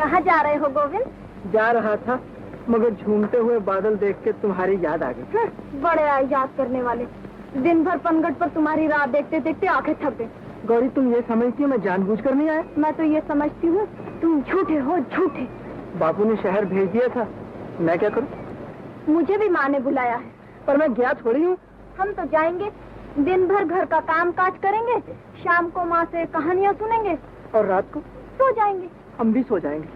कहाँ जा रहे हो गोविंद? जा रहा था, मगर झूमते हुए बादल देख के तुम्हारी याद आ गई। बड़े याद करने वाले। दिन भर पनघट पर तुम्हारी राह देखते देखते आंखें थक गई। गौरी, तुम ये समझती हो मैं जानबूझकर नहीं आया? मैं तो ये समझती हूँ तुम झूठे हो, झूठे। बापू ने शहर भेज दिया था, मैं क्या करूँ? मुझे भी माँ ने बुलाया है, पर मैं गया थोड़ी हूँ। हम तो जाएंगे, दिन भर घर का काम काज करेंगे, शाम को माँ से कहानियाँ सुनेंगे और रात को सो जाएंगे। हम भी सो जाएंगे,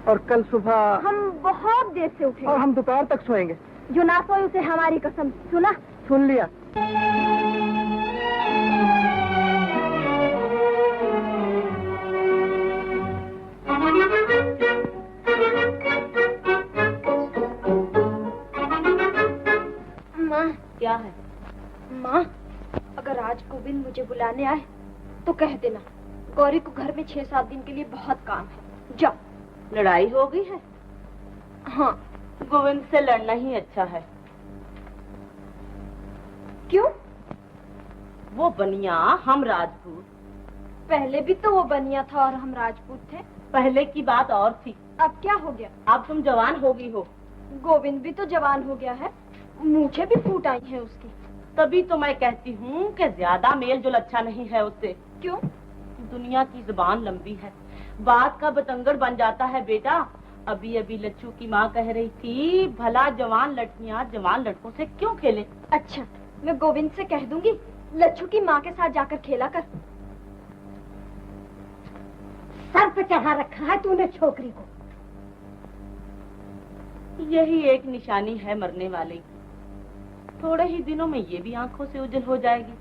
और कल सुबह हम बहुत देर से उठेंगे, और हम दोपहर तक सोएंगे। जो ना सोए उसे हमारी कसम। सुना? सुन लिया। माँ। क्या है? माँ, अगर आज गोविंद मुझे बुलाने आए तो कह देना गौरी को घर में 6-7 दिन के लिए बहुत काम है। जाओ। लड़ाई हो गई है? हाँ। गोविंद से लड़ना ही अच्छा है। क्यों? वो बनिया, हम राजपूत। पहले भी तो वो बनिया था और हम राजपूत थे। पहले की बात और थी। अब क्या हो गया? अब तुम जवान हो गई हो। गोविंद भी तो जवान हो गया है, मूछें भी फूट आई हैं उसकी। तभी तो मैं कहती हूँ कि ज्यादा मेल जोल अच्छा नहीं है उससे। क्यों? दुनिया की जुबान लंबी है, बात का बतंगड़ बन जाता है बेटा। अभी अभी लच्छू की माँ कह रही थी, भला जवान लड़कियाँ जवान लड़कों से क्यों खेले। अच्छा, मैं गोविंद से कह दूंगी लच्छू की माँ के साथ जाकर खेला कर। सर पे चढ़ा रखा है तूने छोकरी को। यही एक निशानी है मरने वाले की। थोड़े ही दिनों में ये भी आंखों से ओझल हो जाएगी।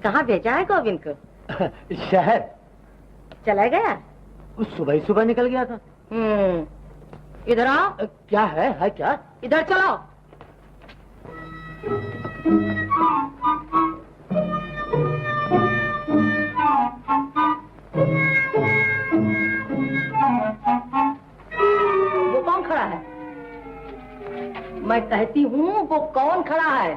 कहाँ भेजा है गोविंद को? शहर चला गया? सुबह ही सुबह निकल गया था। इधर आओ। क्या है क्या? इधर चलो। वो कौन खड़ा है? मैं कहती हूँ वो कौन खड़ा है?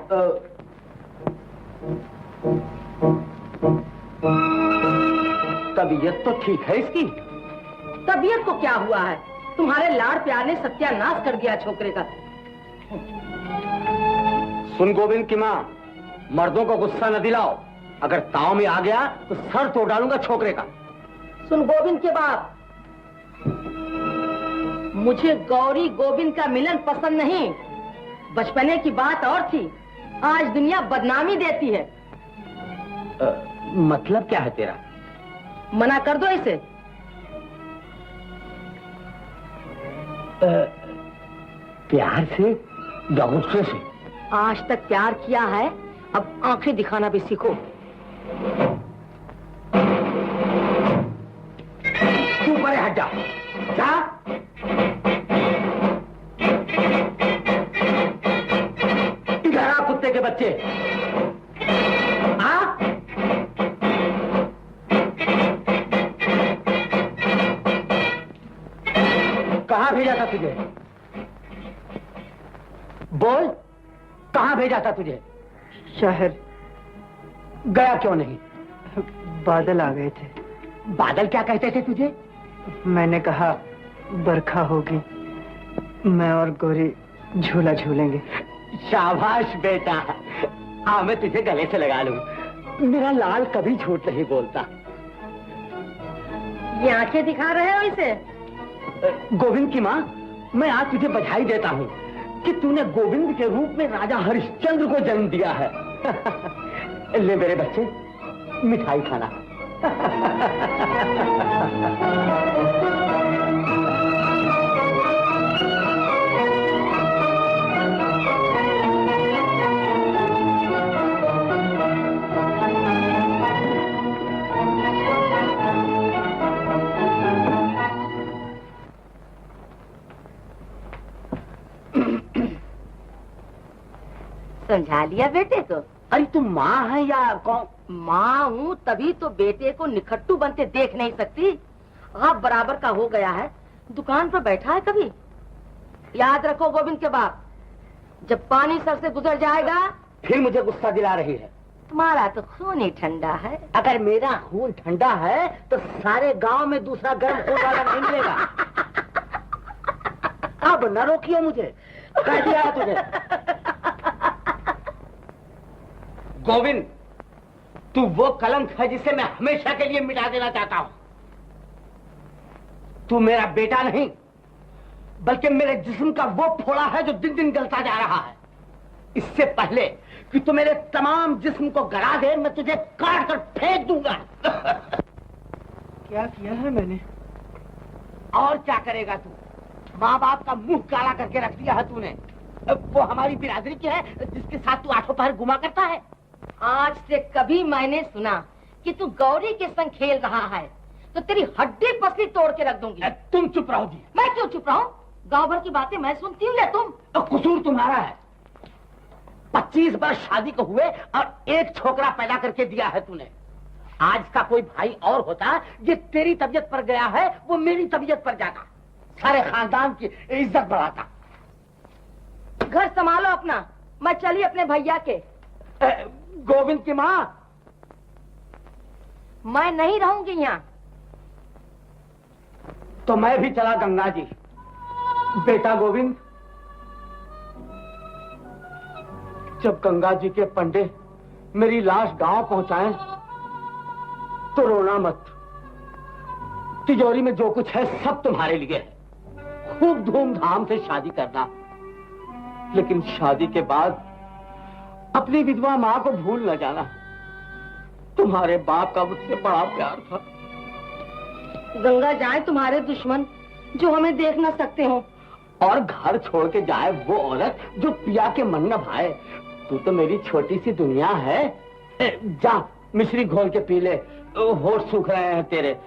तबीयत तो ठीक है इसकी। तबीयत को क्या हुआ है? तुम्हारे लाड़ प्यार ने सत्यानाश कर दिया छोकरे का। सुन गोविंद की माँ, मर्दों को गुस्सा न दिलाओ। अगर ताव में आ गया तो सर तोड़ डालूंगा छोकरे का। सुन गोविंद के बाप, मुझे गौरी गोविंद का मिलन पसंद नहीं। बचपने की बात और थी, आज दुनिया बदनामी देती है। मतलब क्या है तेरा? मना कर दो इसे। प्यार से या गुस्से से? आज तक प्यार किया है, अब आंखें दिखाना भी सीखो। तू परे हट जा। जा। इधर आ कुत्ते के बच्चे। आ? कहाँ भेजा था तुझे? बोल, कहाँ भेजा था तुझे? शहर। गया क्यों नहीं? बादल आ गए थे। बादल क्या कहते थे तुझे? मैंने कहा बरखा होगी, मैं और गौरी झूला झूलेंगे। शाबाश बेटा, हाँ मैं तुझे गले से लगा लूं। मेरा लाल कभी झूठ नहीं बोलता। ये आंखें दिखा रहे हो इसे? गोविंद की माँ, मैं आज तुझे बधाई देता हूँ कि तूने गोविंद के रूप में राजा हरिश्चंद्र को जन्म दिया है। ले मेरे बच्चे, मिठाई खाना। समझा लिया बेटे को? अरे तुम माँ है या कौन? माँ हूँ तभी तो बेटे को निखट्टू बनते देख नहीं सकती। आप बराबर का हो गया है, दुकान पर बैठा है कभी। याद रखो गोविंद के बाप, जब पानी सर से गुजर जाएगा। फिर मुझे गुस्सा दिला रही है। तुम्हारा तो खून ही ठंडा है। अगर मेरा खून ठंडा है तो सारे गांव में दूसरा गर्म खून वाला नहीं मिलेगा। अब न रोकियो मुझे, कह दिया है तुझे। गोविंद, तू वो कलंक है जिसे मैं हमेशा के लिए मिटा देना चाहता हूं। तू मेरा बेटा नहीं, बल्कि मेरे जिस्म का वो फोड़ा है जो दिन दिन गलता जा रहा है। इससे पहले कि तू मेरे तमाम जिस्म को गला दे, मैं तुझे काट कर फेंक दूंगा। क्या किया है मैंने? और क्या करेगा तू? माँ बाप का मुंह काला करके रख दिया है तूने। वो हमारी बिरादरी की है जिसके साथ तू आठों पहर घुमा करता है। आज से कभी मैंने सुना कि तू गौरी के संग खेल रहा है तो तेरी हड्डी पसली तोड़ के रख दूंगी। तुम चुप रहो जी। मैं क्यों चुप रहूं? गांव भर की बातें मैं सुनती हूँ या तुम? कसूर तुम्हारा है। 25 वर्ष शादी को हुए और एक छोकरा पैदा करके दिया है तूने। आज का कोई भाई और होता, ये तेरी तबीयत पर गया है, वो मेरी तबीयत पर जाता, सारे खानदान की इज्जत बढ़ाता। घर संभालो अपना, मैं चली अपने भैया के। गोविंद की माँ, मैं नहीं रहूंगी यहाँ। तो मैं भी चला गंगा जी। बेटा गोविंद, जब गंगा जी के पंडे मेरी लाश गांव पहुंचाएं तो रोना मत। तिजोरी में जो कुछ है सब तुम्हारे लिए है। खूब धूमधाम से शादी करना, लेकिन शादी के बाद अपनी विधवा मां को भूल न जाना। तुम्हारे बाप का मुझसे बड़ा प्यार था। गंगा जाए तुम्हारे दुश्मन जो हमें देख न सकते हो, और घर छोड़ के जाए वो औरत जो पिया के मन न भाए। तू तो मेरी छोटी सी दुनिया है। जा मिश्री घोल के पी ले, होठ सूख रहे हैं तेरे।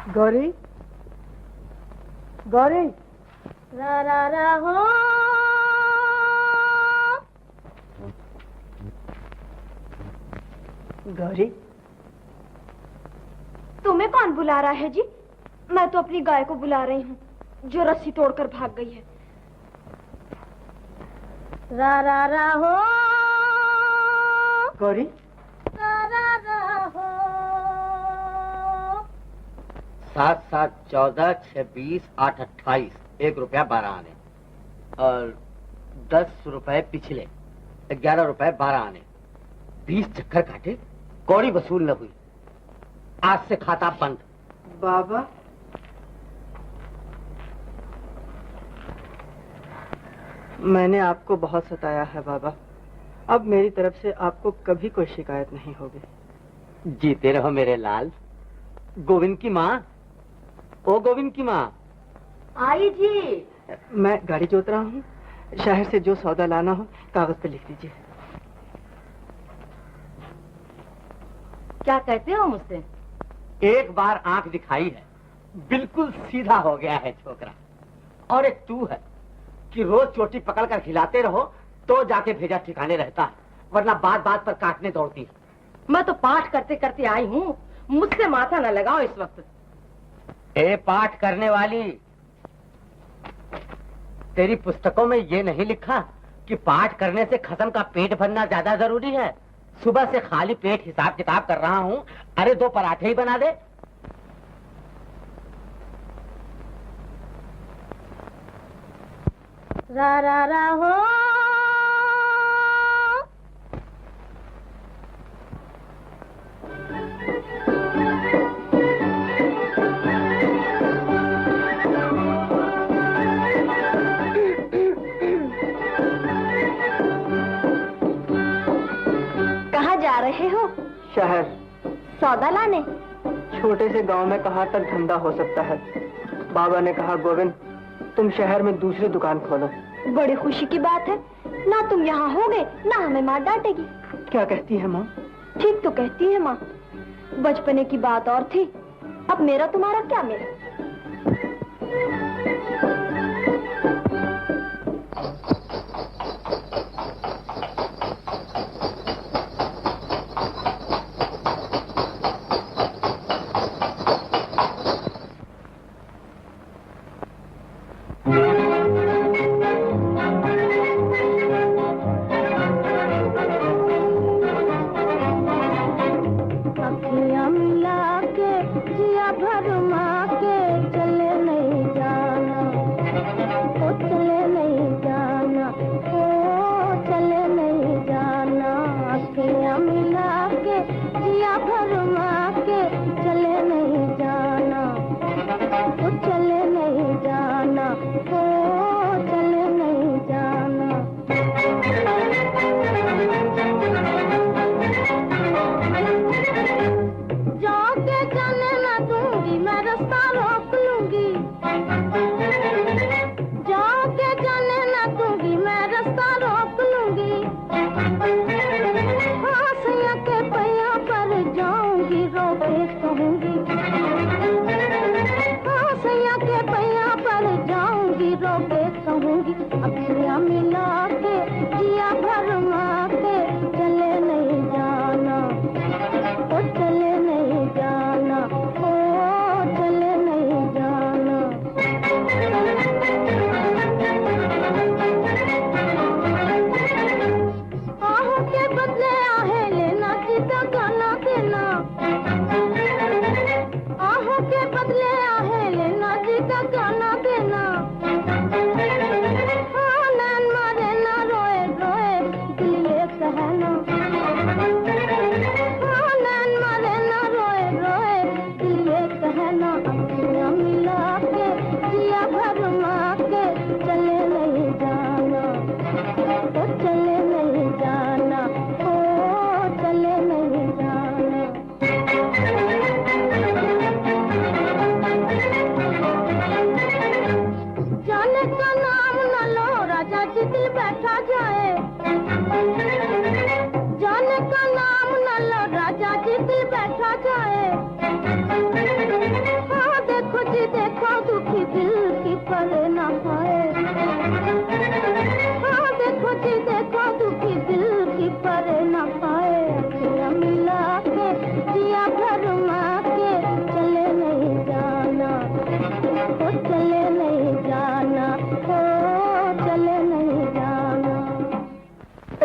गौरी, गौरी, रा रा रा हो। गौरी, तुम्हें कौन बुला रहा है जी? मैं तो अपनी गाय को बुला रही हूँ जो रस्सी तोड़कर भाग गई है। रा रा रा हो। गौरी, रा रा रा हो। 7 7 14 6 20 8 28 1 रुपया 12 आने और 10 रुपए पिछले 11 रुपए 12 आने। 20 चक्कर काटे, कौड़ी वसूल न हुई। आज से खाता बंद। बाबा, मैंने आपको बहुत सताया है बाबा। अब मेरी तरफ से आपको कभी कोई शिकायत नहीं होगी। जीते रहो मेरे लाल। गोविंद की माँ, ओ गोविंद की माँ। आई जी। मैं गाड़ी जोत रहा हूँ, शहर से जो सौदा लाना हो कागज पे लिख दीजिए। क्या कहते हो मुझसे? एक बार आंख दिखाई है, बिल्कुल सीधा हो गया है छोकरा। और एक तू है कि रोज चोटी पकड़ कर खिलाते रहो तो जाके भेजा ठिकाने रहता है। वरना बात बात पर काटने दौड़ती। मैं तो पाठ करते करते आई हूँ, मुझसे माथा न लगाओ इस वक्त। ए पाठ करने वाली, तेरी पुस्तकों में ये नहीं लिखा कि पाठ करने से खसम का पेट भरना ज्यादा जरूरी है? सुबह से खाली पेट हिसाब किताब कर रहा हूँ। अरे 2 पराठे ही बना दे। रा रा रा हो कहाँ जा रहे हो? शहर। सौदा लाने? छोटे से गांव में कहाँ तक धंधा हो सकता है। बाबा ने कहा गोविंद तुम शहर में दूसरी दुकान खोलो। बड़ी खुशी की बात है। ना तुम यहाँ होगे ना हमें माँ डांटेगी। क्या कहती है माँ? ठीक तो कहती है माँ। बचपने की बात और थी, अब मेरा तुम्हारा क्या मेल।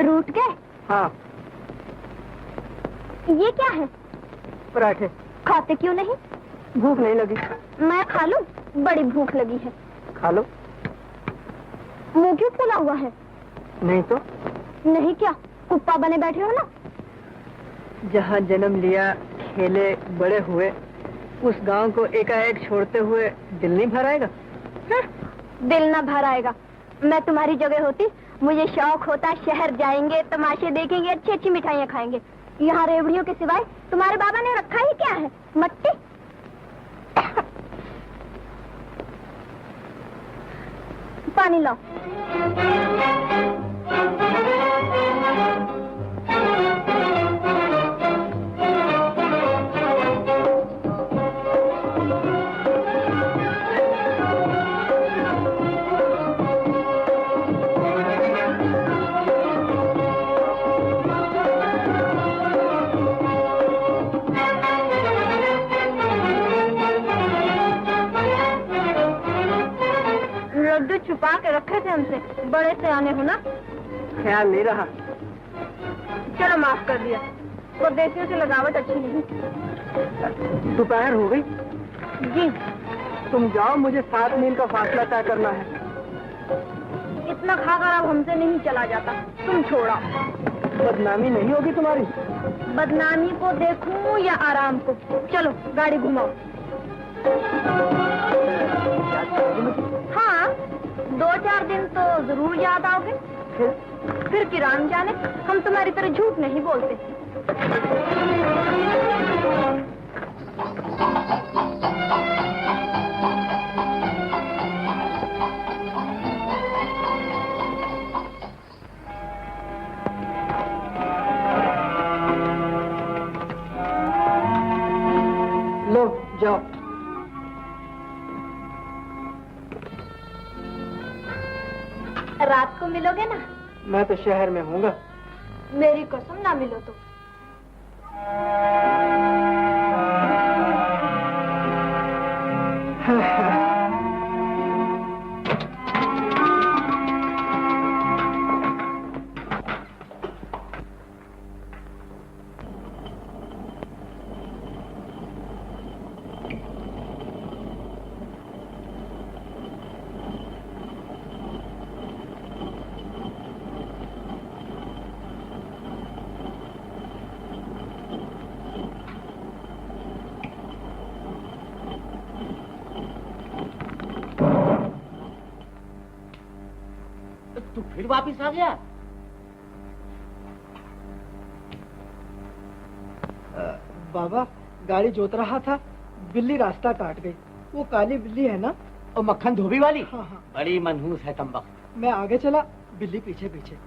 रूठ गए? हाँ। ये क्या है? पराठे। खाते क्यों नहीं? भूख नहीं लगी। मैं खा लूं? बड़ी भूख लगी है। खा लो। मुंह क्यों फूला हुआ है? नहीं तो। नहीं क्या, कुप्पा बने बैठे हो ना? जहाँ जन्म लिया, खेले, बड़े हुए, उस गांव को एकाएक छोड़ते हुए दिल नहीं भर आएगा? दिल ना भर आएगा। मैं तुम्हारी जगह होती, मुझे शौक होता शहर जाएंगे, तमाशे देखेंगे, अच्छी अच्छी मिठाइयाँ खाएंगे। यहाँ रेवड़ियों के सिवाय तुम्हारे बाबा ने रखा ही क्या है? मट्टी। पानी लाओ। रखे थे हमसे, बड़े से आने हो ना। ख्याल नहीं रहा। चलो माफ कर दिया, परदेसियों से लगावट अच्छी नहीं। दोपहर हो गई। जी तुम जाओ, मुझे 7 मील का फासला तय करना है। इतना खाकर अब हमसे नहीं चला जाता, तुम छोड़ा। बदनामी नहीं होगी तुम्हारी? बदनामी को देखूं या आराम को? चलो गाड़ी घुमाओ। हाँ, 2-4 दिन तो जरूर याद आओगे। फिर किरान जाने, हम तुम्हारी तरह झूठ नहीं बोलते। लो जाओ। रात को मिलोगे ना? मैं तो शहर में हूँगा। मेरी कसम, ना मिलो तो। तू फिर वापिस आ गया? बाबा, गाड़ी जोत रहा था, बिल्ली रास्ता काट गई। वो काली बिल्ली है ना? और मक्खन धोबी वाली? हाँ हाँ। बड़ी मनहूस है तंबक। मैं आगे चला, बिल्ली पीछे पीछे।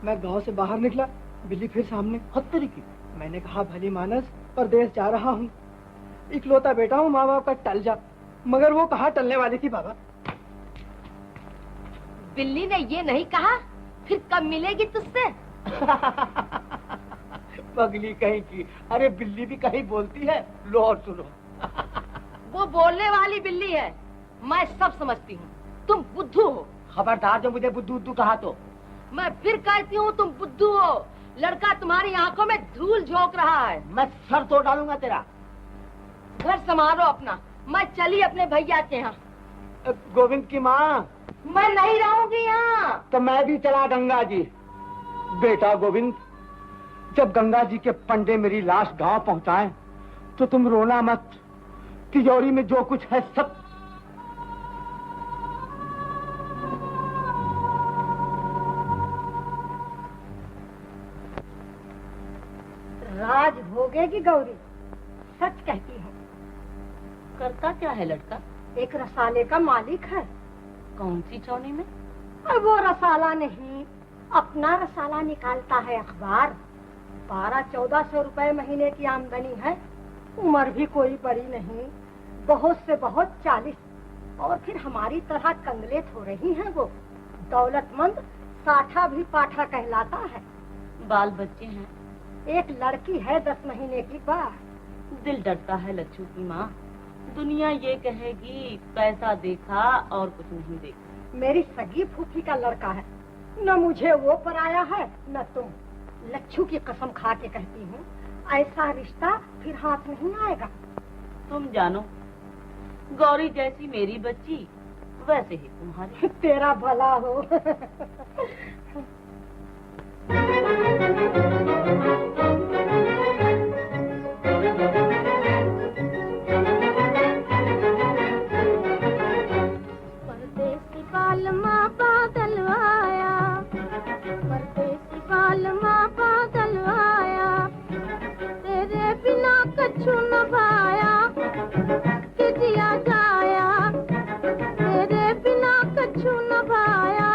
मैं गांव से बाहर निकला, बिल्ली फिर सामने। हत्तरी की। मैंने कहा, भली मानस, परदेश जा रहा हूँ, इकलौता बेटा हूँ, माँ बाप का टल जा। मगर वो कहाँ टलने वाली थी बाबा। बिल्ली ने ये नहीं कहा फिर कब मिलेगी तुझसे? पगली कहीं की। अरे बिल्ली भी कहीं बोलती है। लो और सुनो। वो बोलने वाली बिल्ली है, मैं सब समझती हूँ। तुम बुद्धू हो। खबरदार जो मुझे बुद्धू बुद्धू कहा तो। मैं फिर कहती हूँ तुम बुद्धू हो। लड़का तुम्हारी आंखों में धूल झोंक रहा है। मैं सर तोड़ डालूंगा तेरा। घर संभालो अपना, मैं चली अपने भैया के यहाँ। गोविंद की माँ। मैं नहीं रहूंगी यहाँ। तो मैं भी चला गंगा जी। बेटा गोविंद, जब गंगा जी के पंडे मेरी लाश गांव पहुंचाएं, तो तुम रोना मत। तिजोरी में जो कुछ है सब। राज भोगेगी गौरी, सच कहती हूँ। करता क्या है लड़का? एक रसाले का मालिक है। कौन सी चौनी में? और वो रसाला नहीं, अपना रसाला निकालता है अखबार। 1200-1400 रुपए महीने की आमदनी है। उम्र भी कोई बड़ी नहीं, बहुत से बहुत 40। और फिर हमारी तरह कंगलेत हो रही हैं वो। दौलतमंद साठा भी पाठा कहलाता है। बाल बच्चे हैं? एक लड़की है 10 महीने की बात। दिल डरता है लच्छू की माँ। दुनिया ये कहेगी पैसा देखा और कुछ नहीं देखा। मेरी सगी फूफी का लड़का है, न मुझे वो पराया है न तुम। लच्छू की कसम खा के कहती हूँ, ऐसा रिश्ता फिर हाथ नहीं आएगा। तुम जानो, गौरी जैसी मेरी बच्ची वैसे ही तुम्हारी। तेरा भला हो। परदेसी पालमा बादल आया, परदेसी पालमा बादल आया, तेरे बिना कछु न भाया, कि जिया जाया, तेरे बिना कछु न भाया,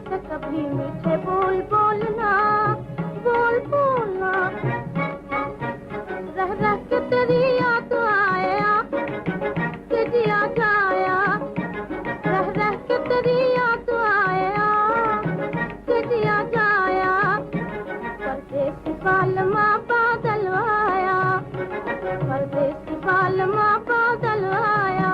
से कभी मीठे बोल बोलना, बोल बोलना। रह रह के तेरी याद आया कि जिया जाया, रह रह के तेरी याद आया कि जिया जाया। परदेसी बालमा बादल आया, परदेसी बालमा बादल आया।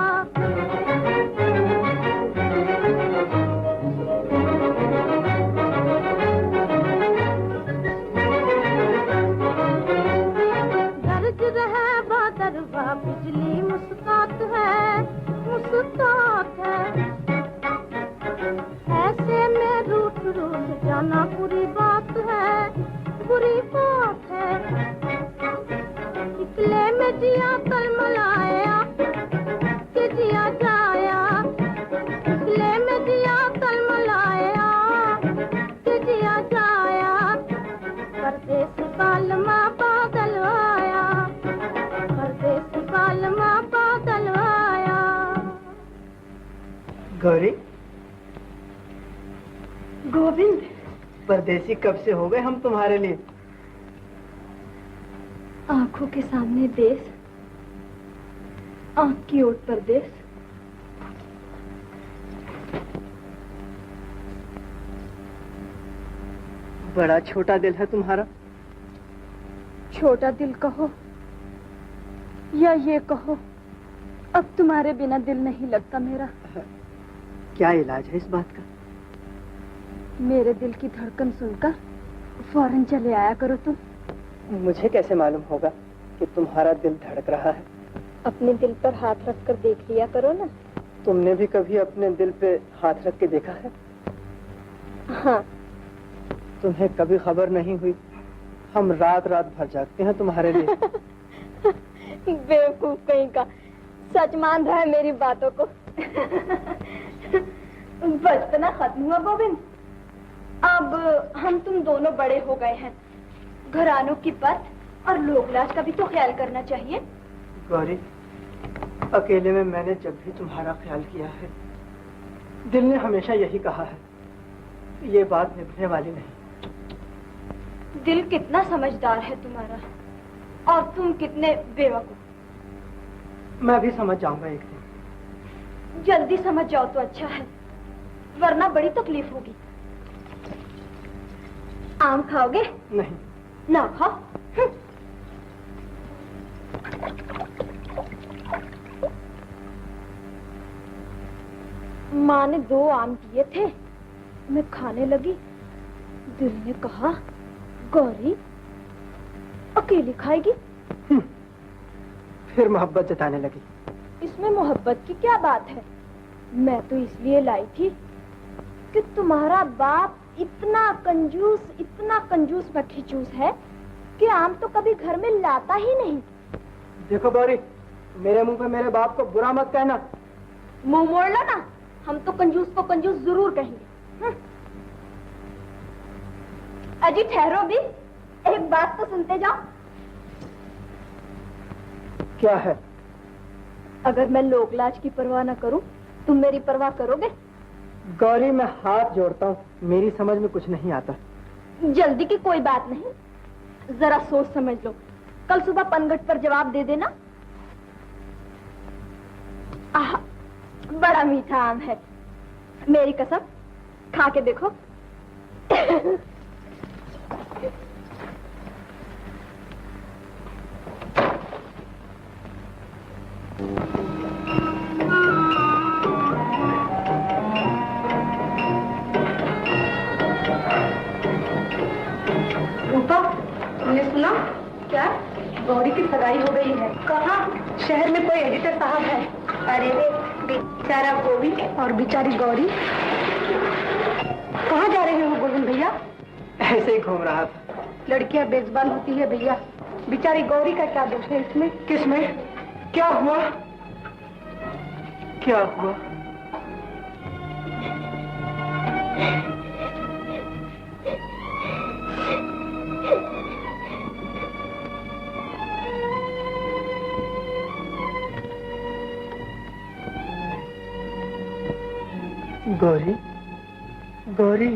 गरज रहे बादरवा बिजली मुस्कात है, मुस्कात है। ऐसे में रूठ रूठ जाना बुरी बात है, बुरी बात है। निकले में जिया तलमलाया कि जिया जाया, निकले में जिया तलमलाया कि जिया जाया। परदेसी बालमा बादल आया, परदेसी बालमा बादल आया। गौरी, गोविंद, परदेसी कब से हो गए हम तुम्हारे लिए। आंखों के सामने देश, आंख की ओट परदेश। बड़ा छोटा दिल है तुम्हारा। छोटा दिल कहो या ये कहो, अब तुम्हारे बिना दिल नहीं लगता मेरा। क्या इलाज है इस बात का। मेरे दिल की धड़कन सुनकर फौरन चले आया करो तुम। मुझे कैसे मालूम होगा कि तुम्हारा दिल धड़क रहा है। अपने दिल पर हाथ रखकर देख लिया करो ना। तुमने भी कभी अपने दिल पे हाथ रख के देखा है। हाँ। तुम्हें कभी खबर नहीं हुई, हम रात रात भर जागते हैं तुम्हारे लिए। बेवकूफ कहीं का, सच मान रहा है मेरी बातों को। बचपना खत्म हुआ गोविंद, अब हम तुम दोनों बड़े हो गए हैं। घरानों की पत और लोकलाज का भी तो ख्याल करना चाहिए। गौरी, अकेले में मैंने जब भी तुम्हारा ख्याल किया है, दिल ने हमेशा यही कहा है, ये बात निभने वाली नहीं। दिल कितना समझदार है तुम्हारा, और तुम कितने बेवकूफ। मैं भी समझ जाऊंगा एक दिन। जल्दी समझ जाओ तो अच्छा है, वरना बड़ी तकलीफ होगी। आम खाओगे? नहीं। ना खाओ। माँ ने 2 आम दिए थे, मैं खाने लगी। दिल ने कहा, गौरी अकेली खाएगी। फिर मोहब्बत जताने लगी। इसमें मोहब्बत की क्या बात है। मैं तो इसलिए लाई थी कि तुम्हारा बाप इतना कंजूस मक्खीचूस है कि आम तो कभी घर में लाता ही नहीं। देखो गौरी, मेरे मुंह पे मेरे बाप को बुरा मत कहना। मुंह मोड़ लो ना, हम तो कंजूस को कंजूस जरूर कहेंगे। अजी ठहरो भी, एक बात तो सुनते जाओ। क्या है? अगर मैं लोकलाज की परवाह न करूं, तुम मेरी परवाह करोगे? गौरी, मैं हाथ जोड़ता हूँ, मेरी समझ में कुछ नहीं आता। जल्दी की कोई बात नहीं, जरा सोच समझ लो। कल सुबह पनघट पर जवाब दे देना। आह, बड़ा मीठा आम है, मेरी कसम, खा के देखो। तुमने सुना? क्या? गौरी की सगाई हो गई है। कहाँ? शहर में कोई एडिटर साहब है। अरे रे, बेचारा गोविंद और बेचारी गौरी। कहाँ जा रहे हो गोविंद भैया? ऐसे ही घूम रहा था। लड़कियां बेजुबान होती है भैया, बेचारी गौरी का क्या दोष है इसमें? किसमें? क्या हुआ? क्या हुआ? गौरी, गौरी,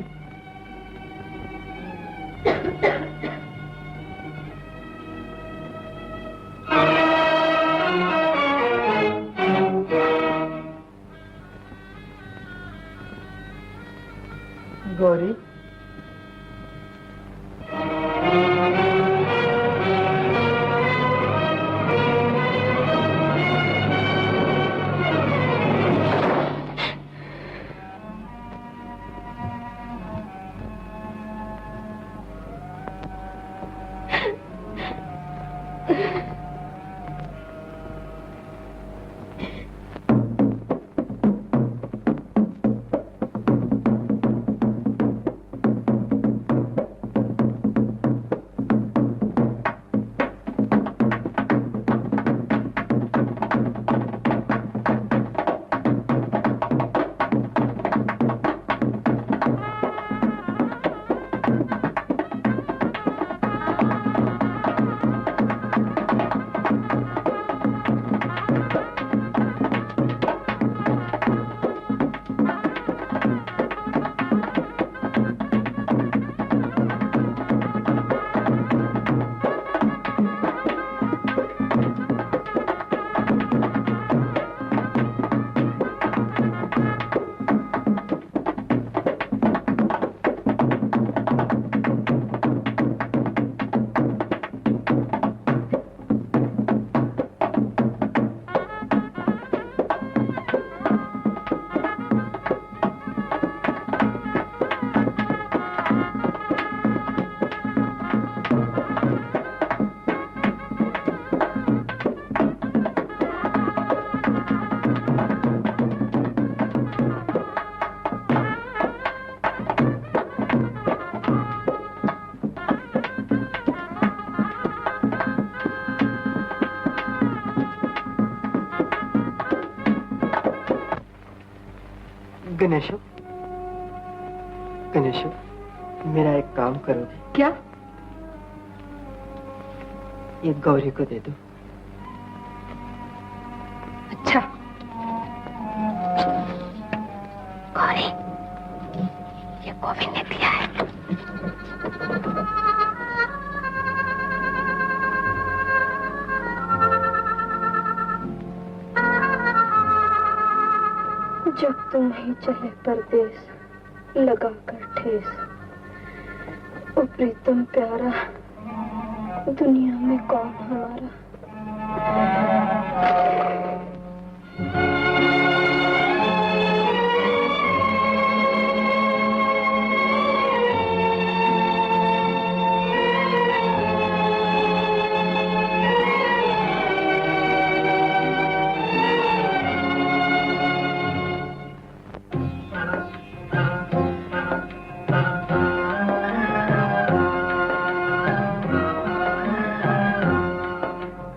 गौरी, गणेशो, गणेशो, मेरा एक काम करोगे? क्या? ये गौरी को दे दो। अच्छा। गौरी, ये गोविंद ने दिया है। जब तुम ही चले परदेस लगा कर ठेस, ओ प्रीतम प्यारा दुनिया में कौन हमारा।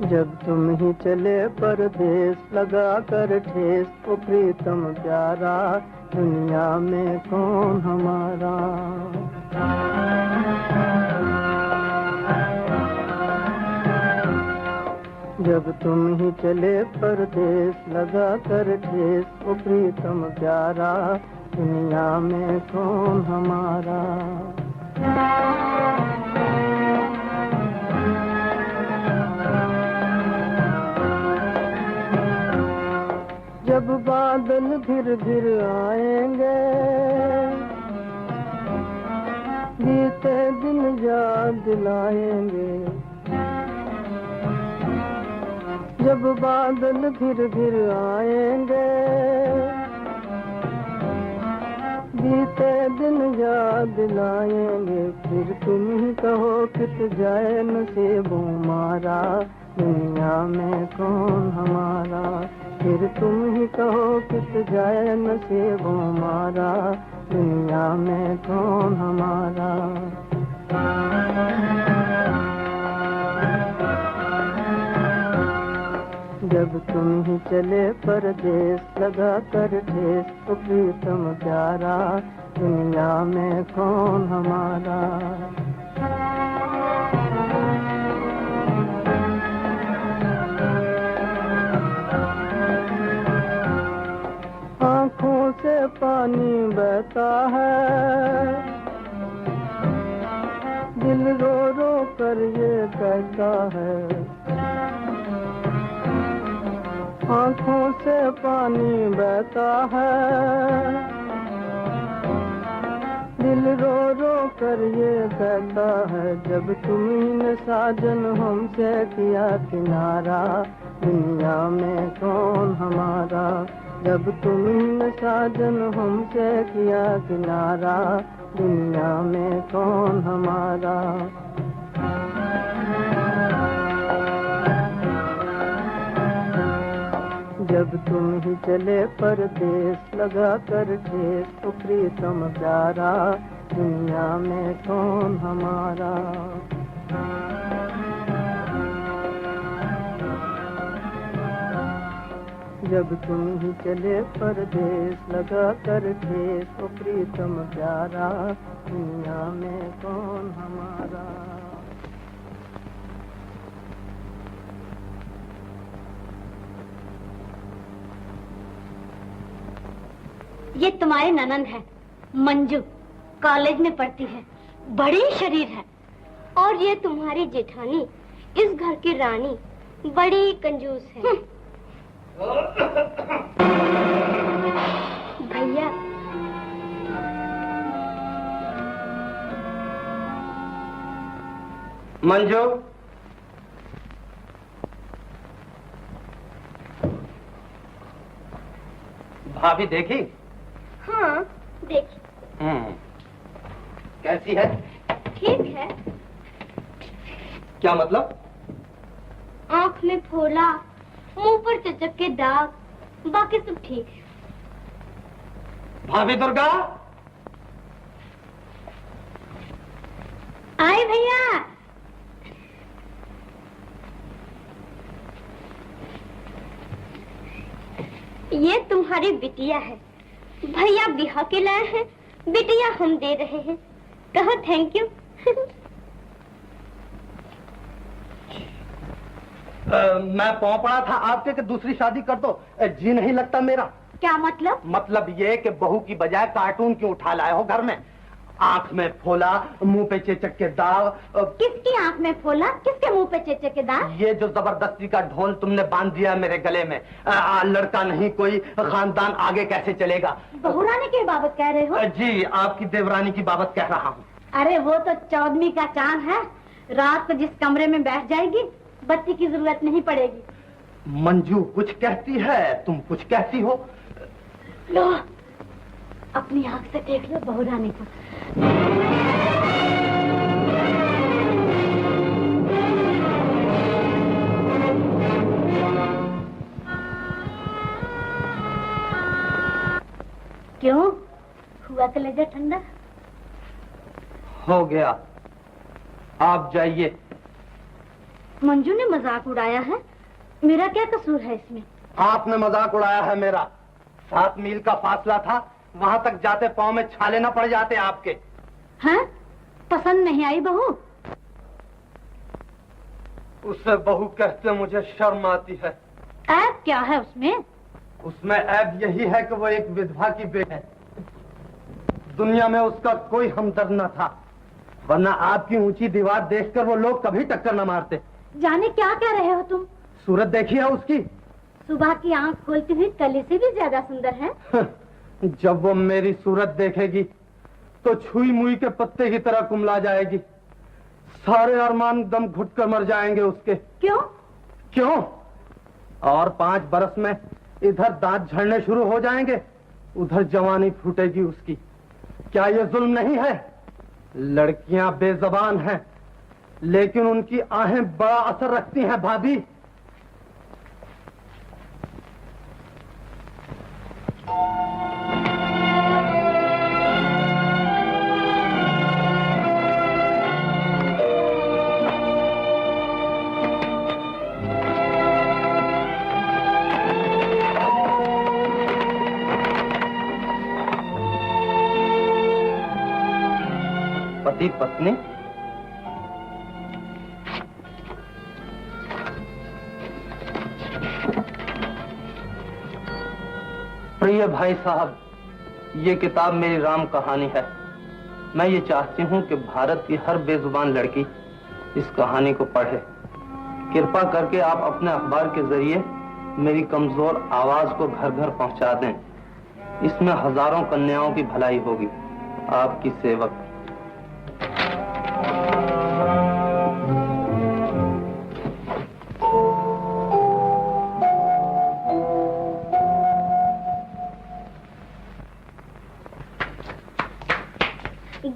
जब तुम ही चले परदेस लगा कर ठेस, ओ प्रीतम प्यारा दुनिया में कौन हमारा। जब तुम ही चले परदेस लगा कर ठेस, ओ प्रीतम प्यारा दुनिया में कौन हमारा। जब बादल घिर घिर आएंगे, बीते दिन याद दिलाएंगे। जब बादल घिर घिर आएंगे, बीते दिन याद दिलाएंगे। फिर तुम ही कहो कित जाए नसीबों मारा, दुनिया में कौन हमारा। फिर तुम ही कहो कित जाए नसीबों मारा, दुनिया में कौन हमारा। जब तुम ही चले परदेस लगा कर ठेस, तो प्रीतम प्यारा दुनिया में कौन हमारा। आँखों से पानी बहता है, दिल रो रो कर ये कहता है। आँखों से पानी बहता है, दिल रो रो कर ये कहता है। जब तुमने साजन हमसे किया किनारा, दुनिया में कौन हमारा। जब तुमने साजन हमसे किया किनारा, दुनिया में कौन हमारा। जब तुम ही चले परदेस लगा कर ठेस, तो प्रीतम प्यारा, दुनिया में कौन हमारा। जब तुम ही चले परदेस लगा कर ठेस, तो प्रीतम प्यारा, दुनिया में कौन हमारा। ये तुम्हारे ननंद है मंजू, कॉलेज में पढ़ती है, बड़ी शरीर है। और ये तुम्हारी जेठानी, इस घर की रानी, बड़ी कंजूस है। भैया मंजू, भाभी देखी? हाँ देखी। कैसी है? ठीक है। क्या मतलब? आँख में फोला, मुंह पर चचक के दाग, बाकी सब ठीक है। भाभी दुर्गा, आए भैया। ये तुम्हारी बिटिया है, भैया बिहा के लाए हैं, बिटिया हम दे रहे हैं, कहो थैंक यू। मैं पाँव पड़ा था आपके कि दूसरी शादी कर दो, जी नहीं लगता मेरा। क्या मतलब? मतलब ये कि बहू की बजाय कार्टून क्यों उठा लाए हो घर में। आंख में फोला, मुंह पे चेचक के दाग। किसकी आंख में फोला, किसके मुंह पे चेचक के दाग? ये जो जबरदस्ती का ढोल तुमने बांध दिया मेरे गले में। लड़का नहीं कोई, खानदान आगे कैसे चलेगा। बहुरानी की बाबत कह रहे हो? जी, आपकी देवरानी की बाबत कह रहा हूँ। अरे वो तो चौदहवीं का चांद है, रात को जिस कमरे में बैठ जाएगी बत्ती की जरूरत नहीं पड़ेगी। मंजू कुछ कहती है, तुम कुछ कहती हो। लो अपनी आंख से देख लो बहुरानी को। क्यों हुआ कलेजा ठंडा? हो गया, आप जाइए। मंजू ने मजाक उड़ाया है, मेरा क्या कसूर है इसमें? आपने मजाक उड़ाया है मेरा। 7 मील का फासला था, वहां तक जाते पांव में छाले न पड़ जाते आपके। हैं? पसंद नहीं आई बहू? उसे बहू कहते मुझे शर्म आती है। ऐब क्या है उसमें? उसमें ऐब यही है कि वो एक विधवा की बेटी है। दुनिया में उसका कोई हमदर्द न था, वरना आपकी ऊंची दीवार देखकर वो लोग कभी टक्कर न मारते। जाने क्या कह रहे हो तुम? सूरत देखी है उसकी? सुबह की आंख खोलती हुई कली से भी ज्यादा सुंदर है। जब वो मेरी सूरत देखेगी तो छुई मुई के पत्ते की तरह कुमला जाएगी। सारे अरमान दम घुट कर मर जाएंगे उसके। क्यों? क्यों? और 5 बरस में इधर दांत झड़ने शुरू हो जाएंगे, उधर जवानी फूटेगी उसकी। क्या ये जुल्म नहीं है? लड़कियां बेजबान हैं, लेकिन उनकी आहें बड़ा असर रखती हैं भाभी। पति पत्नी प्रिय भाई साहब, ये किताब मेरी राम कहानी है। मैं ये चाहती हूँ कि भारत की हर बेजुबान लड़की इस कहानी को पढ़े। कृपा करके आप अपने अखबार के जरिए मेरी कमजोर आवाज को घर घर पहुंचा दें। इसमें हजारों कन्याओं की भलाई होगी। आपकी सेवक।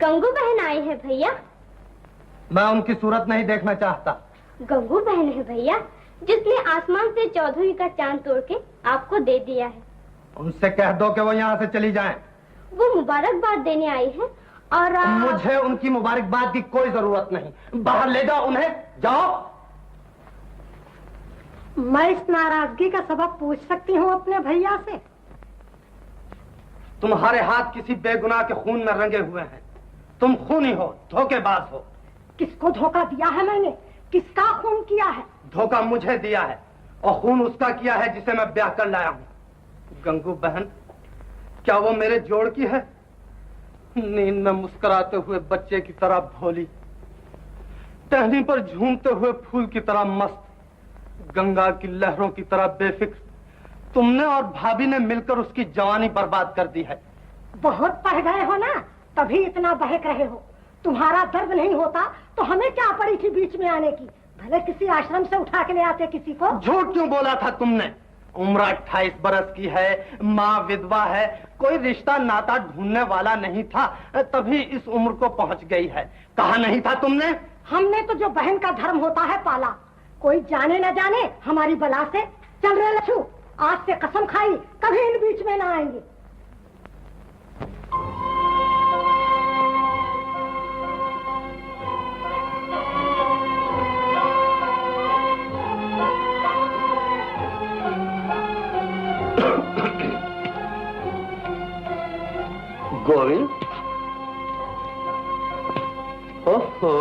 गंगू बहन आई है भैया। मैं उनकी सूरत नहीं देखना चाहता। गंगू बहन है भैया, जिसने आसमान से चौधरी का चांद तोड़ के आपको दे दिया है। उनसे कह दो कि वो यहाँ से चली जाएं। वो मुबारकबाद देने आई है और मुझे उनकी मुबारकबाद की कोई जरूरत नहीं। बाहर ले जाओ उन्हें, जाओ। मैं इस नाराजगी का सबब पूछ सकती हूँ अपने भैया से? तुम्हारे हाथ किसी बेगुनाह के खून में रंगे हुए हैं। तुम खूनी हो, धोखेबाज हो। किसको धोखा दिया है मैंने? किसका खून किया है? धोखा मुझे दिया है और खून उसका किया है जिसे मैं ब्याह कर लाया हूँ। गंगू बहन, क्या वो मेरे जोड़ की है? नींद में मुस्कुराते हुए बच्चे की तरह भोली, टहनी पर झूमते हुए फूल की तरह मस्त, गंगा की लहरों की तरह बेफिक्र। तुमने और भाभी ने मिलकर उसकी जवानी बर्बाद कर दी है। बहुत पढ़ गए हो ना, तभी इतना बहक रहे हो। तुम्हारा दर्द नहीं होता तो हमें क्या पड़ी थी बीच में आने की? भले किसी आश्रम से उठा के ले आते किसी को। झूठ क्यों बोला था तुमने? उम्र 28 बरस की है, माँ विधवा है, कोई रिश्ता नाता ढूंढने वाला नहीं था, तभी इस उम्र को पहुंच गई है। कहा नहीं था तुमने? हमने तो जो बहन का धर्म होता है पाला। कोई जाने न जाने हमारी बला से। चल रहे लच्छू, आज से कसम खाई कभी इन बीच में ना आएंगे। गोविंद, ओहो,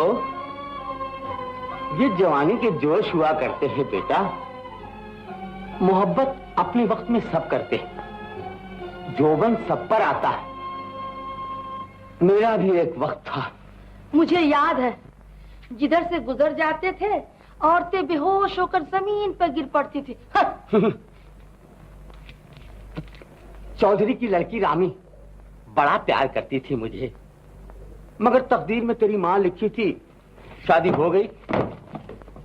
ये जवानी के जोश हुआ करते हैं बेटा। मोहब्बत अपने वक्त में सब करते हैं, जोबन सब पर आता है। मेरा भी एक वक्त था। मुझे याद है, जिधर से गुजर जाते थे औरतें बेहोश होकर जमीन पर गिर पड़ती थी। चौधरी की लड़की रामी बड़ा प्यार करती थी मुझे, मगर तकदीर में तेरी माँ लिखी थी, शादी हो गई।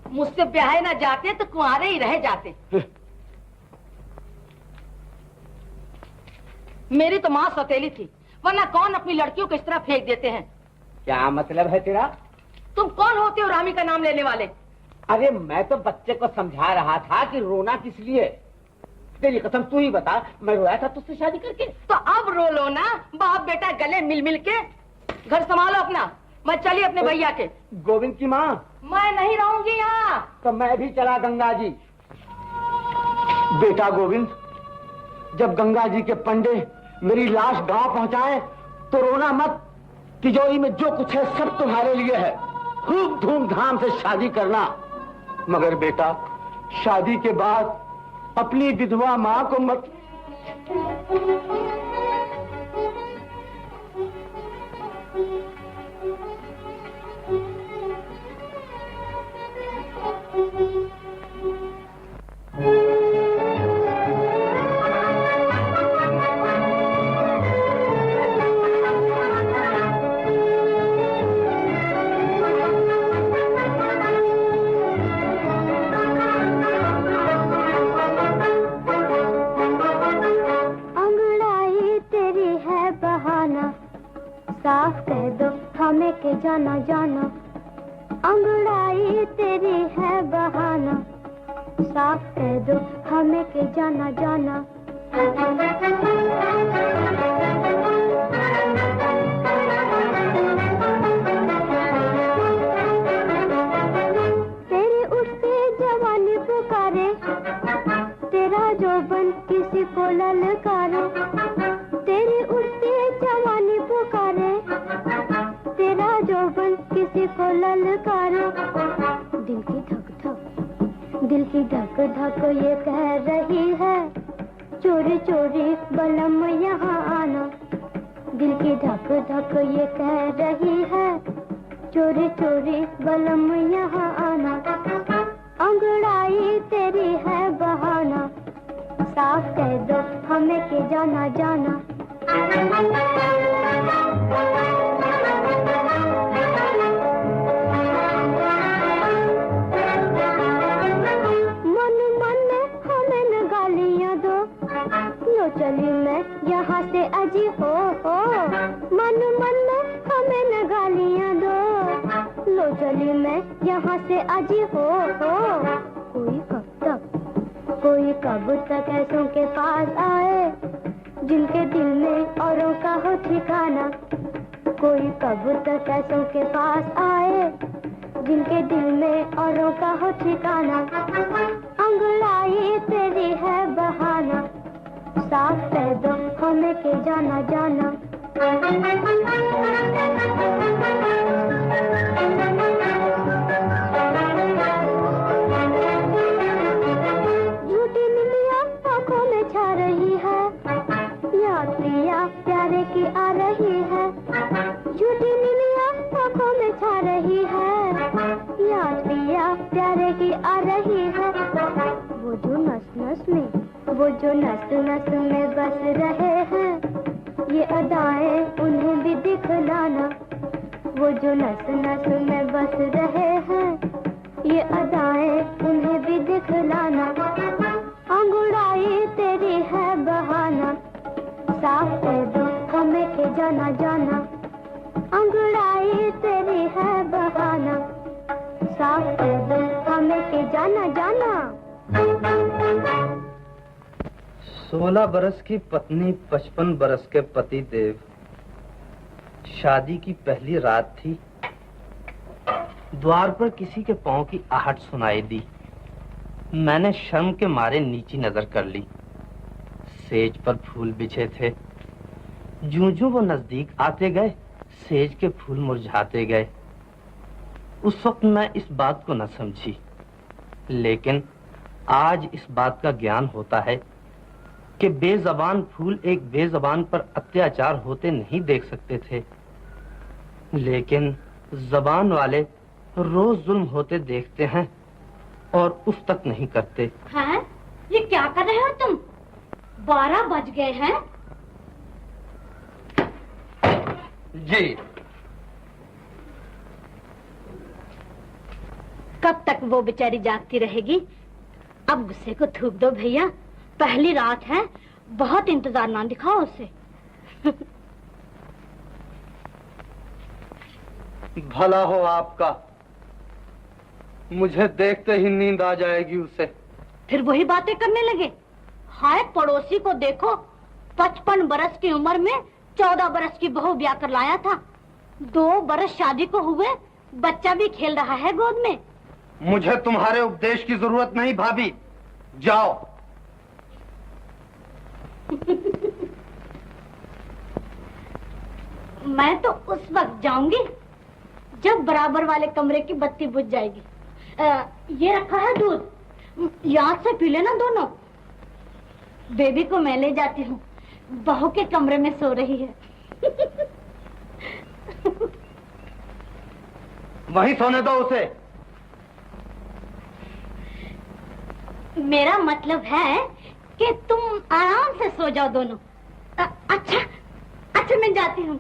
मुझसे ब्याहे ना जाते तो कुंवारे ही रह जाते। मेरी तो माँ सौतेली थी, वरना कौन अपनी लड़कियों को इस तरह फेंक देते हैं। क्या मतलब है तेरा? तुम कौन होते हो रामी का नाम लेने वाले? अरे मैं तो बच्चे को समझा रहा था कि रोना किस लिए। तेरी कसम तू ही बता, मैं रोया था तुझसे शादी करके? तो अब रो लो ना, बाप बेटा गले मिल मिल के। घर संभालो अपना, मैं चली अपने भैया के। गोविंद की माँ, मैं नहीं रहूंगी यहाँ। तो मैं भी चला गंगा जी। बेटा गोविंद, जब गंगा जी के पंडे मेरी लाश गांव पहुंचाए तो रोना मत। तिजोरी में जो कुछ है सब तुम्हारे लिए है। खूब धूमधाम से शादी करना, मगर बेटा शादी के बाद अपनी विधवा माँ को मत। साफ कह दो हमें के जाना जाना, अंगड़ाई तेरी है बहाना। साफ कह दो हमें के जाना जाना। तेरी उठती जवानी पुकारे, तेरा जोबन किसी को ललकारे। तेरी उठती जवानी पुकारे, तेरा जोबन किसी को ललकारे। दिल की धक धक ये कह रही है, चोरी चोरी बलम यहाँ आना। दिल की धक धक ये कह रही है, चोरी चोरी बलम यहाँ आना, अंगड़ाई तेरी है बहाना, साफ कह दो हमें के जाना जाना। मन मन हमें न गालियाँ दो, लो चली मैं यहाँ से अजी हो। मन मन हमें न गालियाँ दो, लो चली मैं यहाँ से अजी हो। कोई कब तक ऐसों के पास आए, जिनके दिल में औरों का हो ठिकाना। कोई कब तक ऐसों के पास आए, जिनके दिल में औरों का हो ठिकाना। अंगड़ाई तेरी है बहाना, साफ कह दो हमें के जाना जाना। झूठी नीलिया आंखों में छा रही है, याद प्रिया प्यारे की आ रही है। झूठी नीलिया आंखों में छा रही है, याद प्रिया प्यारे की आ रही है। वो जो नस नस में, वो जो नस नस में बस रहे हैं, ये अदाएं उन्हें भी दिखलाना। वो जो नस नस में बस रहे हैं, ये अदाएं उन्हें भी दिखलाना। अंगड़ाई तेरी है बहाना, साफ कह दो हमें के जाना जाना। अंगड़ाई तेरी है बहाना, साफ कह दो हमें के जाना जाना। 16 बरस की पत्नी 55 बरस के पति देव। शादी की पहली रात थी। द्वार पर किसी के पांव की आहट सुनाई दी। मैंने शर्म के मारे नीची नजर कर ली। सेज पर फूल बिछे थे। जूं-जूं वो नजदीक आते गए, सेज के फूल मुरझाते गए। उस वक्त मैं इस बात को न समझी, लेकिन आज इस बात का ज्ञान होता है कि बेजबान फूल एक बेजबान पर अत्याचार होते नहीं देख सकते थे, लेकिन जबान वाले रोज जुल्म होते देखते हैं और उस तक नहीं करते। हैं? ये क्या कर रहे हो तुम? 12 बज गए हैं। जी। कब तक वो बेचारी जागती रहेगी? अब गुस्से को थूक दो भैया, पहली रात है, बहुत इंतजार ना दिखाओ उसे। भला हो आपका, मुझे देखते ही नींद आ जाएगी उसे। फिर वही बातें करने लगे। हाय पड़ोसी को देखो, 55 बरस की उम्र में 14 बरस की बहू ब्याह कर लाया था। 2 बरस शादी को हुए, बच्चा भी खेल रहा है गोद में। मुझे तुम्हारे उपदेश की जरूरत नहीं भाभी, जाओ। मैं तो उस वक्त जाऊंगी जब बराबर वाले कमरे की बत्ती बुझ जाएगी। ये रखा है दूध, याद से पी लेना दोनों। बेबी को मैं ले जाती हूँ, बहू के कमरे में सो रही है। वहीं सोने दो उसे। मेरा मतलब है कि तुम आराम से सो जाओ दोनों। अच्छा मैं जाती हूँ।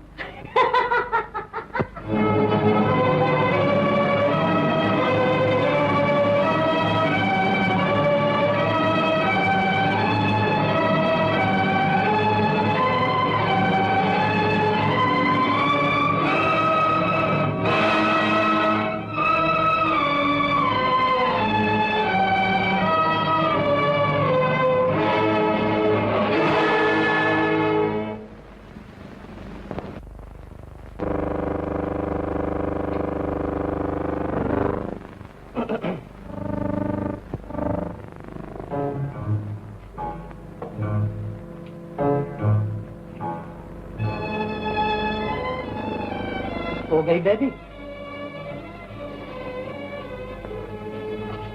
हो गई बेबी?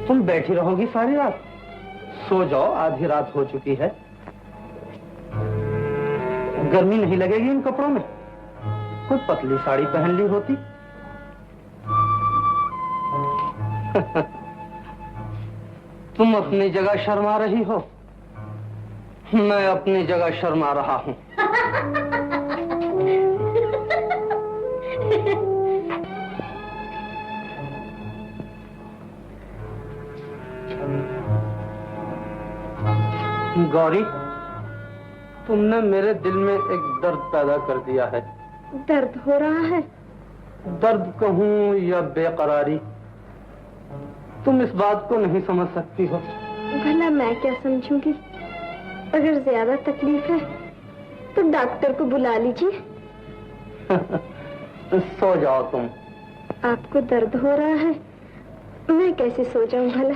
तुम बैठी रहोगी सारी रात? सो जाओ, आधी रात हो चुकी है। गर्मी नहीं लगेगी इन कपड़ों में? कोई पतली साड़ी पहन ली होती। तुम अपनी जगह शर्मा रही हो, मैं अपनी जगह शर्मा रहा हूं। गौरी, तुमने मेरे दिल में एक दर्द पैदा कर दिया है। दर्द हो रहा है? दर्द कहूं या बेकरारी, तुम इस बात को नहीं समझ सकती हो। भला मैं क्या समझूंगी? अगर ज्यादा तकलीफ है तो डॉक्टर को बुला लीजिए। सो जाओ तुम। आपको दर्द हो रहा है, मैं कैसे सो जाऊं भला?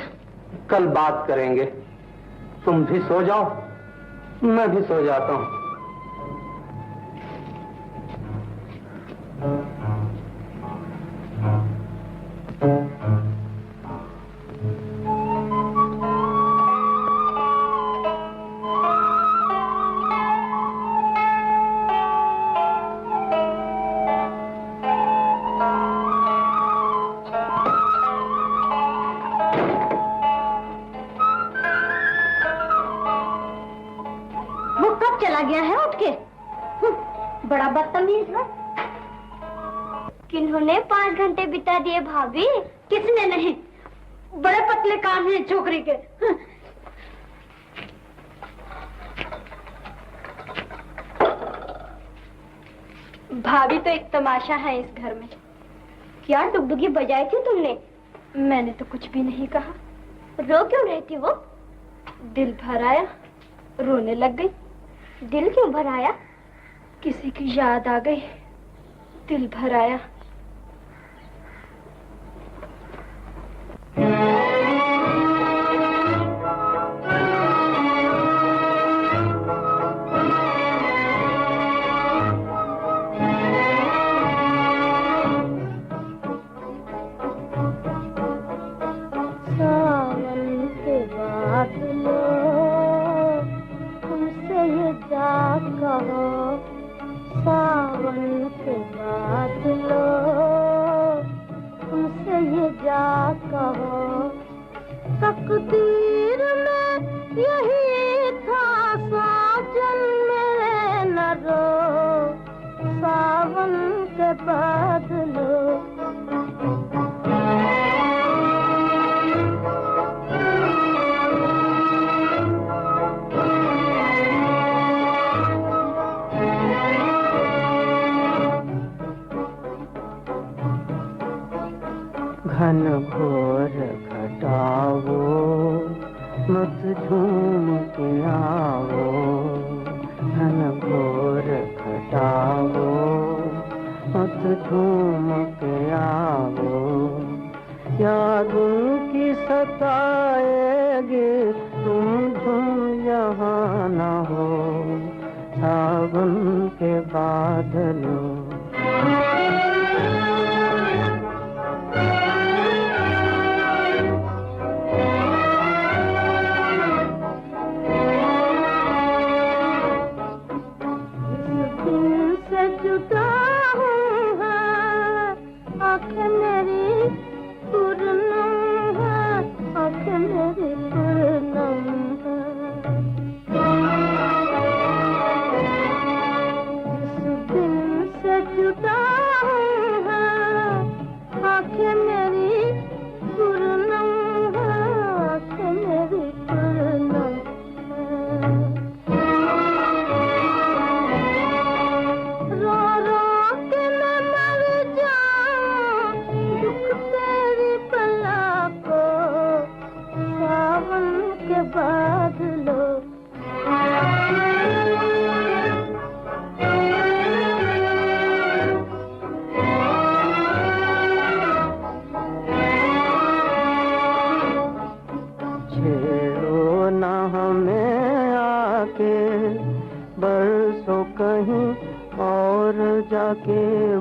कल बात करेंगे। तुम भी सो जाओ, मैं भी सो जाता हूं। चला गया है उठ के? बड़ा बदतमीज है। किन्होंने 5 घंटे बिता दिए भाभी? किसने नहीं, बड़े पतले कान हैं छोकरी के। भाभी तो एक तमाशा है इस घर में। क्या डुगडुगी बजाई थी तुमने? मैंने तो कुछ भी नहीं कहा। रो क्यों रही थी वो? दिल भर आया, रोने लग गई। दिल क्यों भर आया? किसी की याद आ गई, दिल भर आया। तकदीर में यही था साजन मेरे न रो, सावन के बादलों। घन घोर घटाओ, मत झूम के आओ। घन घोर घटाओ, मत झूम के आओ। याद उनकी सताएगी, तुम झूम यहाँ न हो। सावन के बादलों।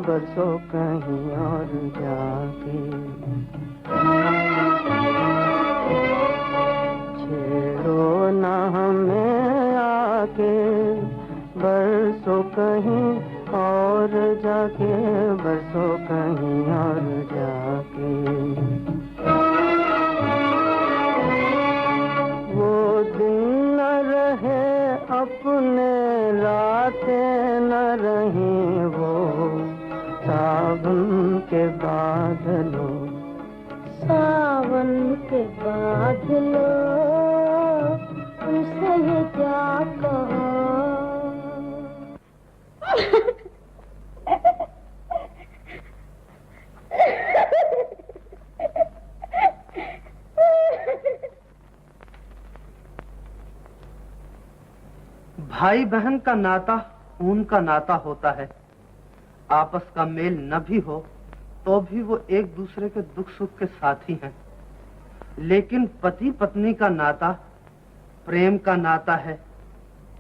बरसो कहीं और जाके। छेड़ो ना हमें आके, बरसो कहीं और जाके, बसो कहीं और जाके। वो दिन न रहे अपने, रातें न रहीं वो सावन के बादलों, सावन के बादलों, तुमसे ये क्या कहो। भाई बहन का नाता खून का नाता होता है। आपस का मेल न भी हो तो भी वो एक दूसरे के दुख सुख के साथी हैं। लेकिन पति पत्नी का नाता प्रेम का नाता है,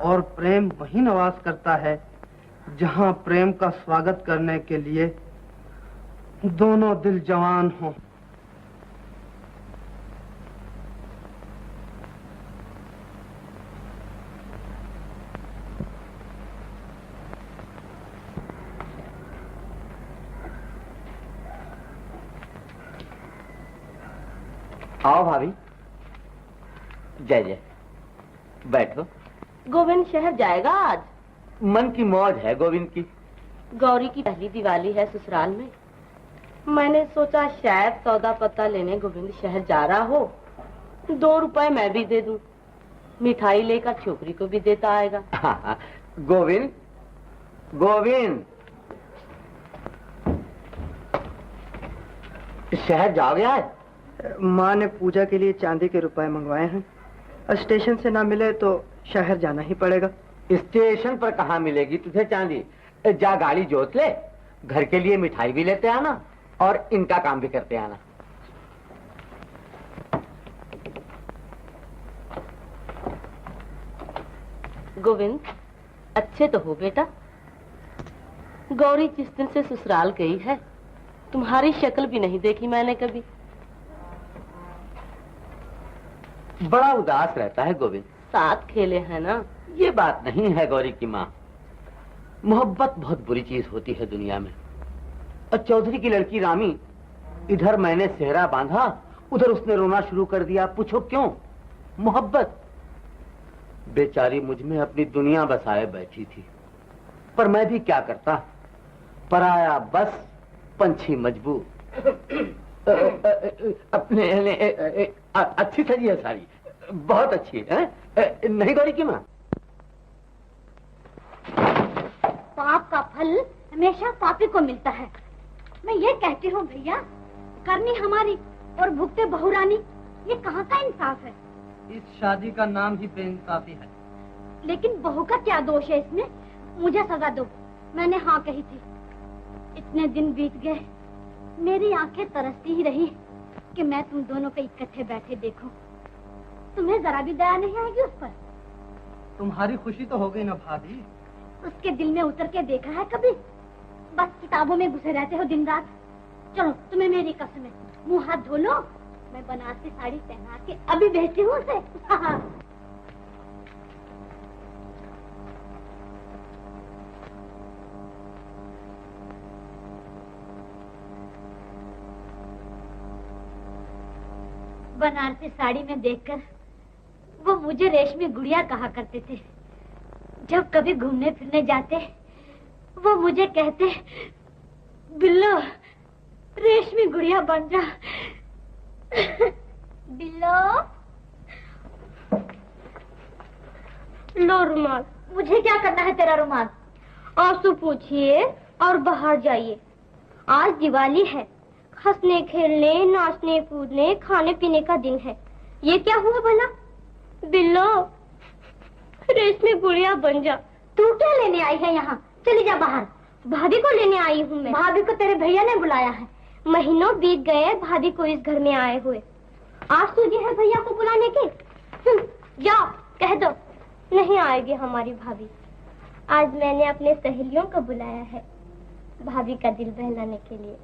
और प्रेम वहीं निवास करता है जहां प्रेम का स्वागत करने के लिए दोनों दिल जवान हों। आओ भाभी। जय जय, बैठो। गोविंद शहर जाएगा आज? मन की मौज है गोविंद की। गौरी की पहली दिवाली है ससुराल में। मैंने सोचा शायद सौदा पत्ता लेने गोविंद शहर जा रहा हो, 2 रुपए मैं भी दे दूं, मिठाई लेकर छोकरी को भी देता आएगा। हाँ, गोविंद गोविंद, शहर जाओगे आज? माँ ने पूजा के लिए चांदी के रुपए मंगवाए हैं। स्टेशन से ना मिले तो शहर जाना ही पड़ेगा। स्टेशन पर कहाँ मिलेगी तुझे चांदी? जा गाड़ी जोत ले, घर के लिए मिठाई भी लेते आना और इनका काम भी करते आना। गोविंद, अच्छे तो हो बेटा। गौरी जिस दिन से ससुराल गई है, तुम्हारी शक्ल भी नहीं देखी मैंने कभी। बड़ा उदास रहता है गोविंद। साथ खेले हैं ना। ये बात नहीं है गौरी की माँ, मोहब्बत बहुत बुरी चीज होती है दुनिया में। और चौधरी की लड़की रामी, इधर मैंने सेहरा बांधा, उधर उसने रोना शुरू कर दिया। पूछो क्यों? मोहब्बत। बेचारी मुझ में अपनी दुनिया बसाए बैठी थी, पर मैं भी क्या करता, पराया बस पंछी मजबूर। अपने अच्छी सजी है साड़ी, बहुत अच्छी है। नहीं गौरी की माँ? पाप का फल हमेशा पापी को मिलता है। मैं ये कहती हूँ भैया, करनी हमारी और भुगते बहुरानी, ये कहाँ का इंसाफ है? इस शादी का नाम ही बेइंसाफी है। लेकिन बहू का क्या दोष है इसमें? मुझे सजा दो, मैंने हाँ कही थी। इतने दिन बीत गए, मेरी आंखें तरसती ही रही कि मैं तुम दोनों को इकट्ठे बैठे देखूं। तुम्हें जरा भी दया नहीं आएगी उस पर? तुम्हारी खुशी तो हो गई ना भाभी। उसके दिल में उतर के देखा है कभी? बस किताबों में घुसे रहते हो दिन रात। चलो, तुम्हें मेरी कसम है, मुंह हाथ धो लो, मैं बनारसी साड़ी पहना के अभी भेजती हूँ उसे। बनारसी साड़ी में देखकर वो मुझे रेशमी गुड़िया कहा करते थे। जब कभी घूमने फिरने जाते, वो मुझे कहते, बिल्लो रेशमी गुड़िया बन जा। बिल्लो, लो रुमाल। मुझे क्या करना है तेरा रुमाल? आंसू पूछिए और बाहर जाइए। आज दिवाली है, हंसने खेलने नाचने कूदने खाने पीने का दिन है। ये क्या हुआ भला? बिल्लो रेशमी गुड़िया बन जा। तू क्या लेने आई है यहाँ? चली जा बाहर। भाभी को लेने आई हूँ मैं। भाभी को तेरे भैया ने बुलाया है। महीनों बीत गए भाभी को इस घर में आए हुए। आज सूझी है भैया को बुलाने की? जाओ कह दो नहीं आएगी हमारी भाभी। आज मैंने अपने सहेलियों को बुलाया है भाभी का दिल बहलाने के लिए।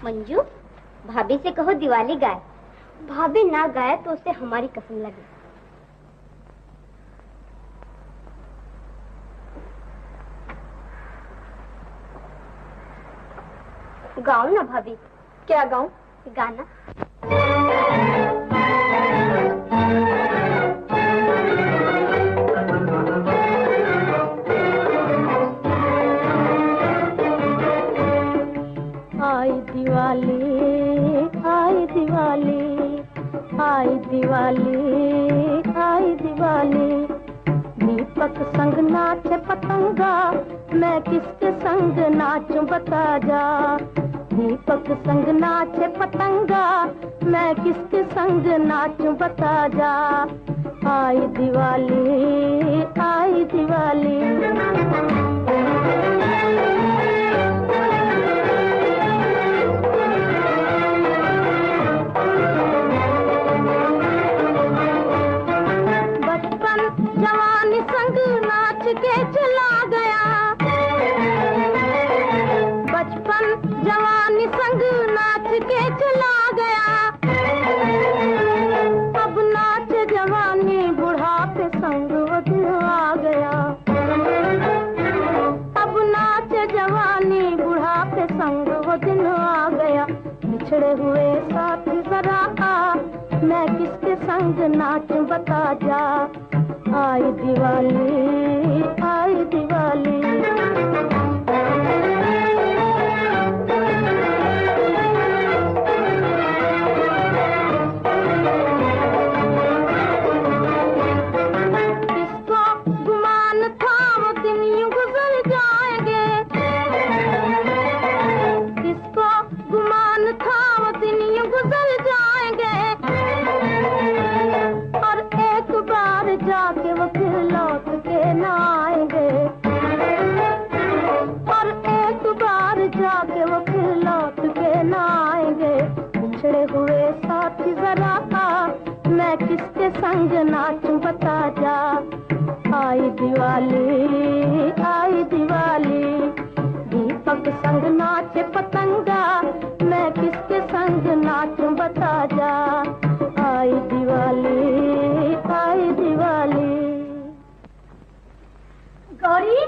मंजू, भाभी से कहो दिवाली गाए। भाभी ना गाए तो उसे हमारी कसम लगे। गाओ ना भाभी। क्या गाऊं? गाना। आई दिवाली, आई दिवाली, आई दिवाली, आई दिवाली। दीपक संग नाचे पतंगा, मैं किसके संग नाचूं बता जा। दीपक संग नाचे पतंगा, मैं किसके संग नाचूं बता जा। आई दिवाली, आई दिवाली। जवानी संग नाच के चला गया, बचपन जवानी संग नाच के चला गया। अब नाच जवानी बुढ़ापे संग वो दिन आ गया। अब नाच जवानी बुढ़ापे संग वो दिन आ गया। बिछड़े हुए साथी जरा आ, मैं किसके संग नाचूं बता जा। आई दिवाली, आई दिवाली। किसको गुमान था वो दिन यूं गुजर जाएंगे। किसको गुमान था वो दिन यूं गुजर जाएंगे। और एक बार जाके वो फिर लौट के न आएंगे। और एक बार जाके वो फिर लौट के न आएंगे। बिछड़े हुए साथी जरा आ, मैं किसके संग नाचूं बता जा। आई दिवाली, आई दिवाली। दीपक संग नाचे पतंगा, मैं किसके संग नाचूं बता जा। आई दिवाली, आई दिवाली। गौरी,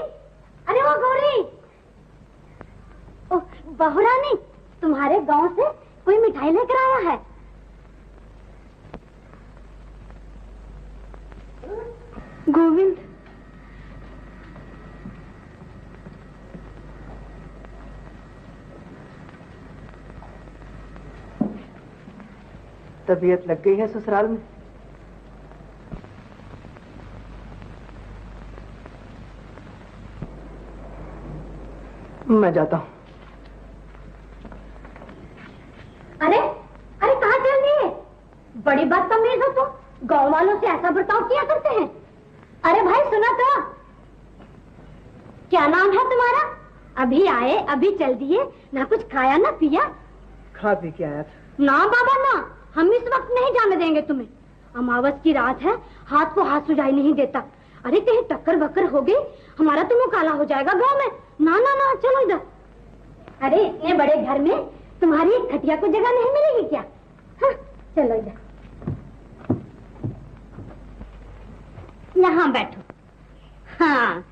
अरे वो गौरी। ओह, बहू रानी, तुम्हारे गांव से कोई मिठाई लेकर आया है। गोविंद, तबीयत लग गई है ससुराल में? मैं जाता हूँ। अरे अरे, कहाँ चल रही है? बड़ी बदतमीज हो तुम। गांव वालों से ऐसा बर्ताव किया करते हैं। अरे भाई सुना तो, क्या नाम है तुम्हारा? अभी आए अभी चल दिए, ना कुछ खाया ना पिया। खा पी के आया था। ना बाबा ना, हम इस वक्त नहीं जाने देंगे तुम्हें। अमावस की रात है, हाथ को हाथ सुझाई नहीं देता। अरे कहीं टक्कर बक्कर हो गई, हमारा तो मुंह काला हो जाएगा गांव में। ना ना ना, चलो इधर। अरे इतने बड़े घर में तुम्हारी एक खटिया को जगह नहीं मिलेगी क्या? हाँ, चलो इधर, यहाँ बैठो। हाँ,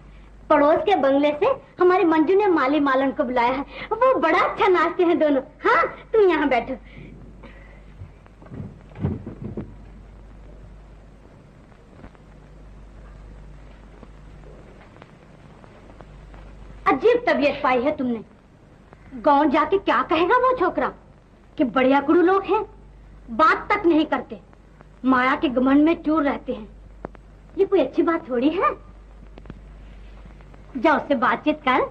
पड़ोस के बंगले से हमारे मंजू ने माली मालन को बुलाया है। वो बड़ा अच्छा नाचते हैं दोनों। हाँ, तुम यहाँ बैठो। अजीब तबीयत पाई है तुमने। गांव जाके क्या कहेगा वो छोकरा कि बढ़िया गुरु लोग हैं, बात तक नहीं करते, माया के घमंड में चूर रहते हैं। ये कोई अच्छी बात थोड़ी है। जा उससे बातचीत कर,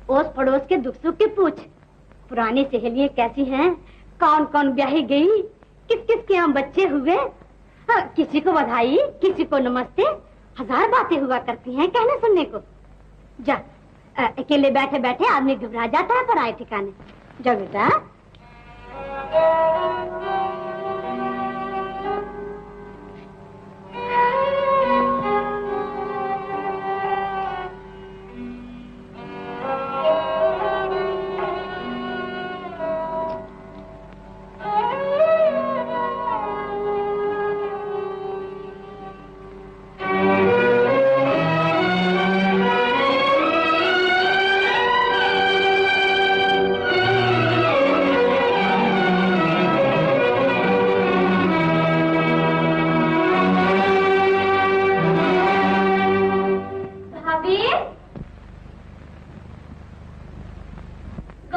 ओस पड़ोस के दुख सुख की पूछ। पुरानी सहेलियां कैसी हैं, कौन कौन ब्याही गई, किस किस के यहाँ बच्चे हुए। किसी को बधाई, किसी को नमस्ते, हजार बातें हुआ करती हैं कहने सुनने को। जा, अकेले बैठे बैठे आदमी घबरा जाता है पराए ठिकाने। जा बेटा।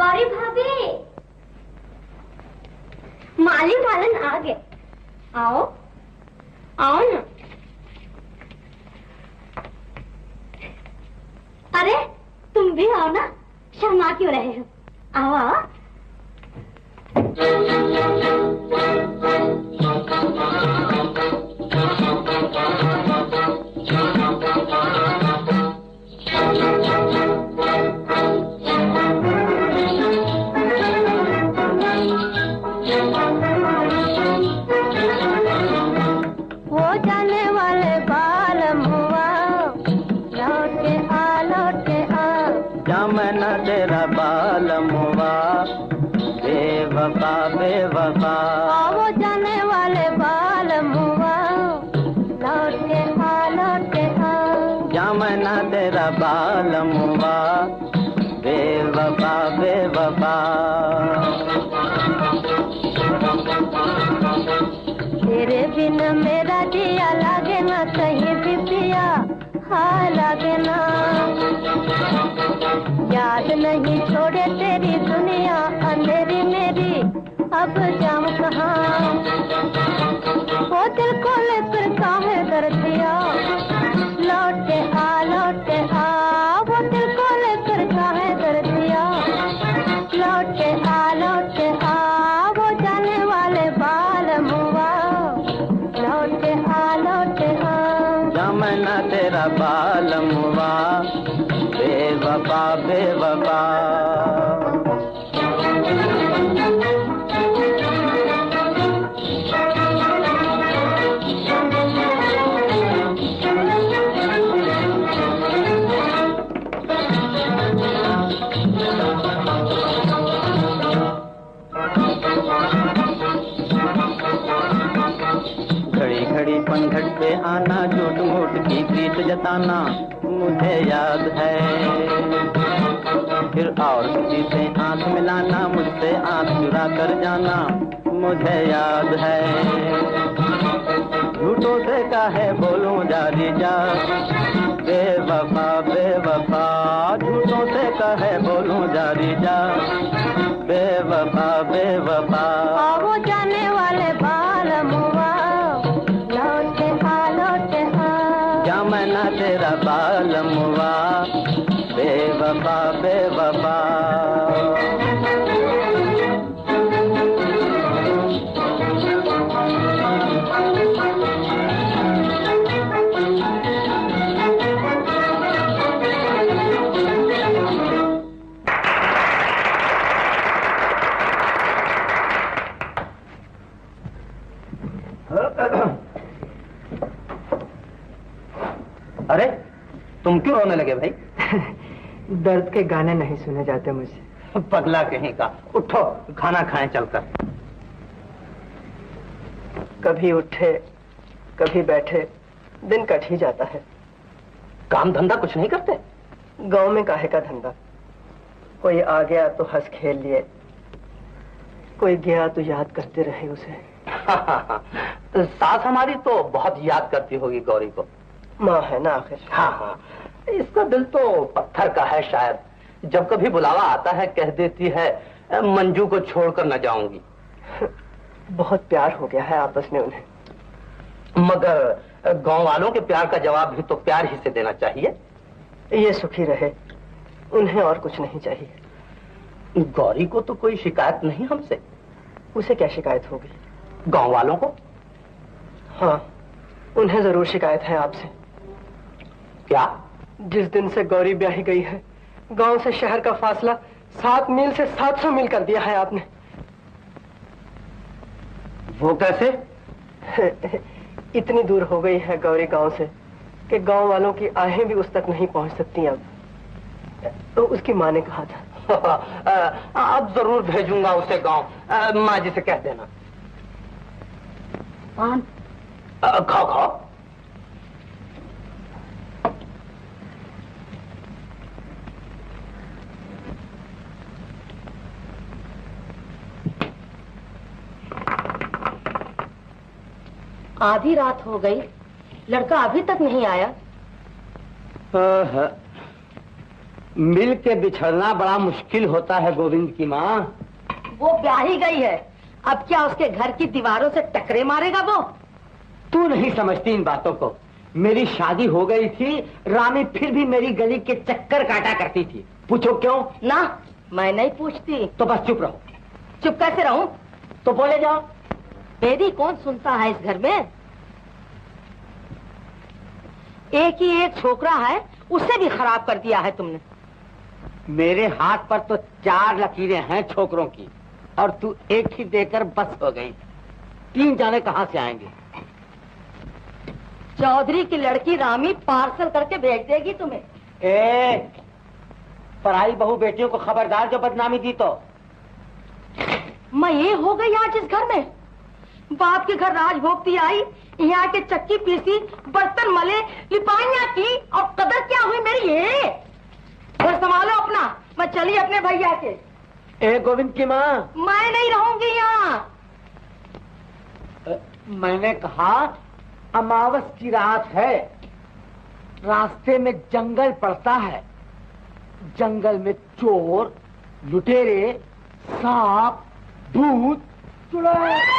गौरी भाभी, माली मालन आ गए। आओ आओ ना। अरे तुम भी आओ ना, शर्मा क्यों रहे हो? आओ आओ। वो जाने वाले बालम हुआ, लौट के आ लौट के आ। जमना तेरा बालम हुआ, बेवफा बेवफा। वो जाने वाले बालम हुआ, लौट के आ लौट के आ। जमना तेरा बालम हुआ, बेवफा बेवफा। तेरे बिन मेरा जिया लागे ना कहीं भी पिया, हाँ लागे ना। याद नहीं छोड़े तेरी दुनिया अंधेरी मेरी, अब जाऊं कहाँ? वो दिल को लेकर काहे दर्द दिया, लौट के आ लौट के आ। वो दिल को लेकर काहे दर्द दिया, लौट के आ लौट के आ। वो जाने वाले बालम हुआ, लौट के आ लौट के आ। जमना तेरा बालम हुआ, बेवफा बेवफा। घड़ी घड़ी पनघट पे आना, झूठ मूठ की प्रीत जताना मुझे याद है। फिर और किसी से आंख मिलाना, मुझसे आंख चुरा कर जाना मुझे याद है। झूठों से काहे बोलूं जारी जा, बेवफा बेवफा। झूठों से काहे बोलूं जारी जा, बेवफा बेवफा। वो जाने वाले बालम हुआ, लौट के आ लौट के आ। जमना तेरा बालम हुआ, बेवफा बेवफा। अरे तुम क्यों रोने लगे भाई? दर्द के गाने नहीं सुने जाते मुझे। पगला कहीं का, उठो खाना खाएं चलकर। कभी उठे कभी बैठे, दिन कट ही जाता है। काम धंधा कुछ नहीं करते? गांव में काहे का धंधा? कोई आ गया तो हंस खेल लिए, कोई गया तो याद करते रहे उसे। सास हमारी तो बहुत याद करती होगी गौरी को। माँ है ना आखिर। हाँ हाँ, इसका दिल तो पत्थर का है शायद। जब कभी बुलावा आता है कह देती है मंजू को छोड़कर न जाऊंगी। बहुत प्यार हो गया है आपस में उन्हें। मगर गांव वालों के प्यार का जवाब भी तो प्यार ही से देना चाहिए। ये सुखी रहे, उन्हें और कुछ नहीं चाहिए। गौरी को तो कोई शिकायत नहीं हमसे। उसे क्या शिकायत होगी? गांव वालों को? हाँ, उन्हें जरूर शिकायत है आपसे। क्या? जिस दिन से गौरी ब्याही गई है, गांव से शहर का फासला 7 मील से 700 मील कर दिया है आपने। वो कैसे? इतनी दूर हो गई है गौरी गांव से कि गांव वालों की आहें भी उस तक नहीं पहुंच सकती अब। तो उसकी माँ ने कहा था। अब जरूर भेजूंगा उसे गांव। माँ जी से कह देना। पान खाओ खाओ। आधी रात हो गई, लड़का अभी तक नहीं आया। मिल के बिछड़ना बड़ा मुश्किल होता है गोविंद की माँ। वो ब्याह ही गई है, अब क्या उसके घर की दीवारों से टकरे मारेगा वो? तू नहीं समझती इन बातों को। मेरी शादी हो गई थी, रामी फिर भी मेरी गली के चक्कर काटा करती थी। पूछो क्यों? ना, मैं नहीं पूछती। तो बस चुप रहो। चुप कैसे रहूं? तो बोले जाओ। मेरी कौन सुनता है इस घर में? एक ही एक छोकरा है, उसे भी खराब कर दिया है तुमने। मेरे हाथ पर तो 4 लकीरें हैं छोकरों की, और तू एक ही देकर बस हो गई। 3 जाने कहां से आएंगे? चौधरी की लड़की रामी पार्सल करके भेज देगी तुम्हें। पराई बहू बेटियों को खबरदार जो बदनामी दी तो। मैं ये हो गई आज इस घर में। बाप के घर राज भोगती आई, यहाँ के चक्की पीसी, बर्तन मले, लिपाइयाँ की, और कदर क्या हुई मेरी? ये घर संभालो अपना, मैं चली अपने भैया के। गोविंद की माँ, मैं नहीं रहूंगी यहाँ। मैंने कहा अमावस की रात है, रास्ते में जंगल पड़ता है, जंगल में चोर, लुटेरे, सांप, भूत, चुड़ैल।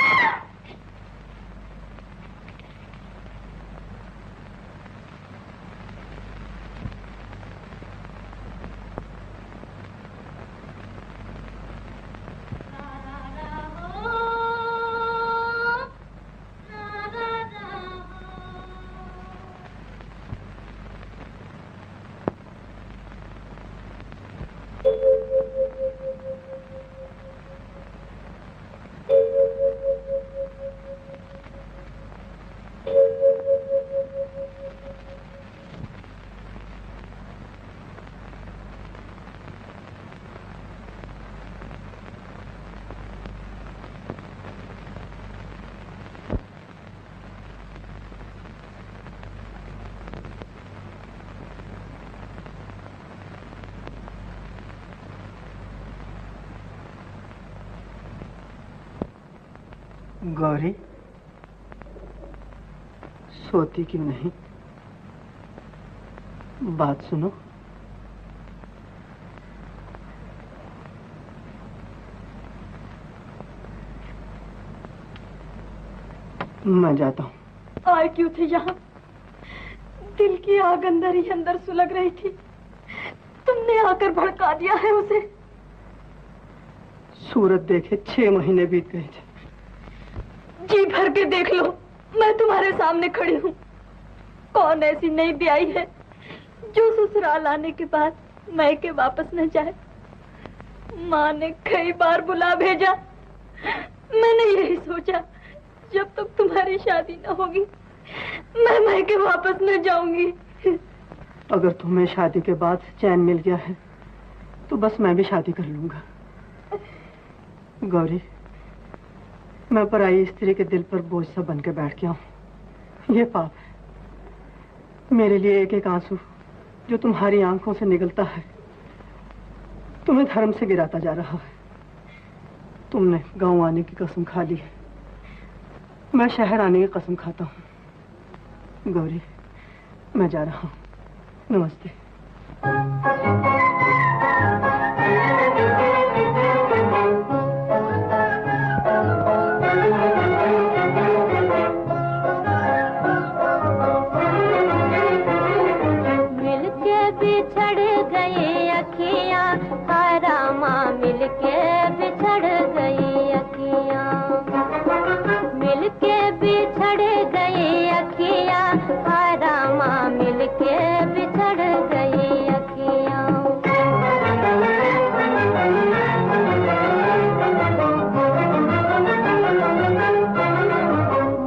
गौरी, सोती क्यों नहीं? बात सुनो। मैं जाता हूँ। आए क्यों थे यहाँ? दिल की आग अंदर ही अंदर सुलग रही थी, तुमने आकर भड़का दिया है उसे। सूरत देखे 6 महीने बीत गए थे। जी भर के देख लो, मैं तुम्हारे सामने खड़ी हूँ। कौन ऐसी नई ब्याई है जो ससुराल आने के बाद मायके वापस न जाए? माँ ने कई बार बुला भेजा, मैंने यही सोचा जब तक तुम्हारी शादी न होगी मैं मायके वापस न जाऊंगी। अगर तुम्हें शादी के बाद चैन मिल गया है तो बस मैं भी शादी कर लूंगा। गौरी, मैं पराई स्त्री के दिल पर बोझ सा बन के बैठ गया हूँ। ये पाप है। मेरे लिए एक एक आंसू जो तुम्हारी आंखों से निकलता है तुम्हें धर्म से गिराता जा रहा है। तुमने गांव आने की कसम खा ली है, मैं शहर आने की कसम खाता हूँ। गौरी, मैं जा रहा हूँ। नमस्ते। मिलके बिछड़ गई अखियाँ, हरामा मिलके बिछड़ गई अखियाँ। मिलके बिछड़ गई अखियाँ, हरामा मिलके बिछड़ गई अखियाँ।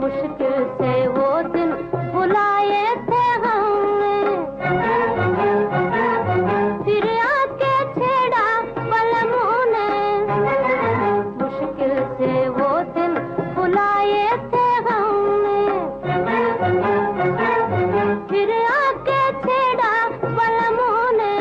मुश्किल से वो दिन बुलाए थे हमने, फिर आके छेड़ा पलमों ने। मुश्किल से वो दिन बुलाए थे हमने, फिर आके छेड़ा पलमों ने।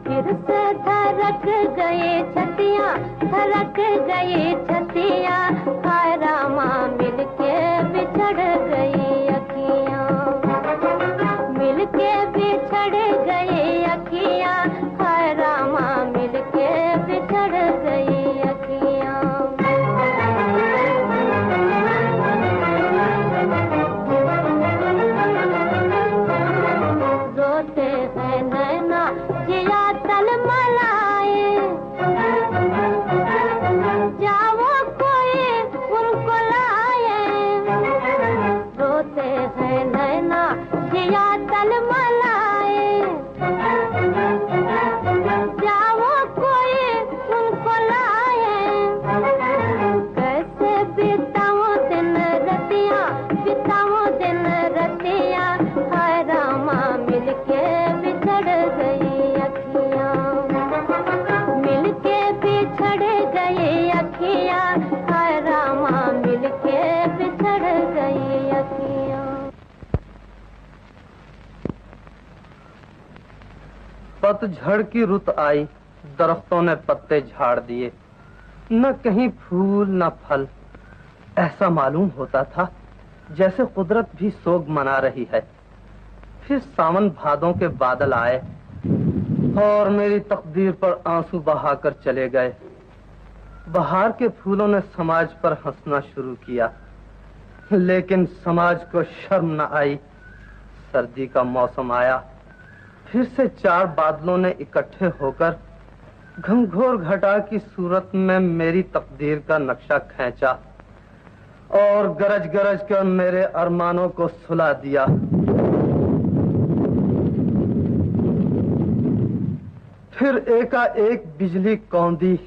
फिर से धड़क गए छतियाँ, धड़क गई छतियाँ, हाय रामा मिलके बिछड़ गई अखियाँ। मिलके बिछड़ गई अखियाँ। बिछड़ गई अखियां, हाय रामा मिलके बिछड़ गई अखियां। पतझड़ की रुत आई, दरख्तों ने पत्ते झाड़ दिए, न कहीं फूल न फल। ऐसा मालूम होता था जैसे कुदरत भी सोग मना रही है। फिर सावन भादों के बादल आए और मेरी तकदीर पर आंसू बहाकर चले गए। बहार के फूलों ने समाज पर हंसना शुरू किया, लेकिन समाज को शर्म न आई। सर्दी का मौसम आया, फिर से 4 बादलों ने इकट्ठे होकर घंघोर घटा की सूरत में मेरी तकदीर का नक्शा खींचा और गरज गरज कर मेरे अरमानों को सुला दिया। फिर एकाएक बिजली कौंधी।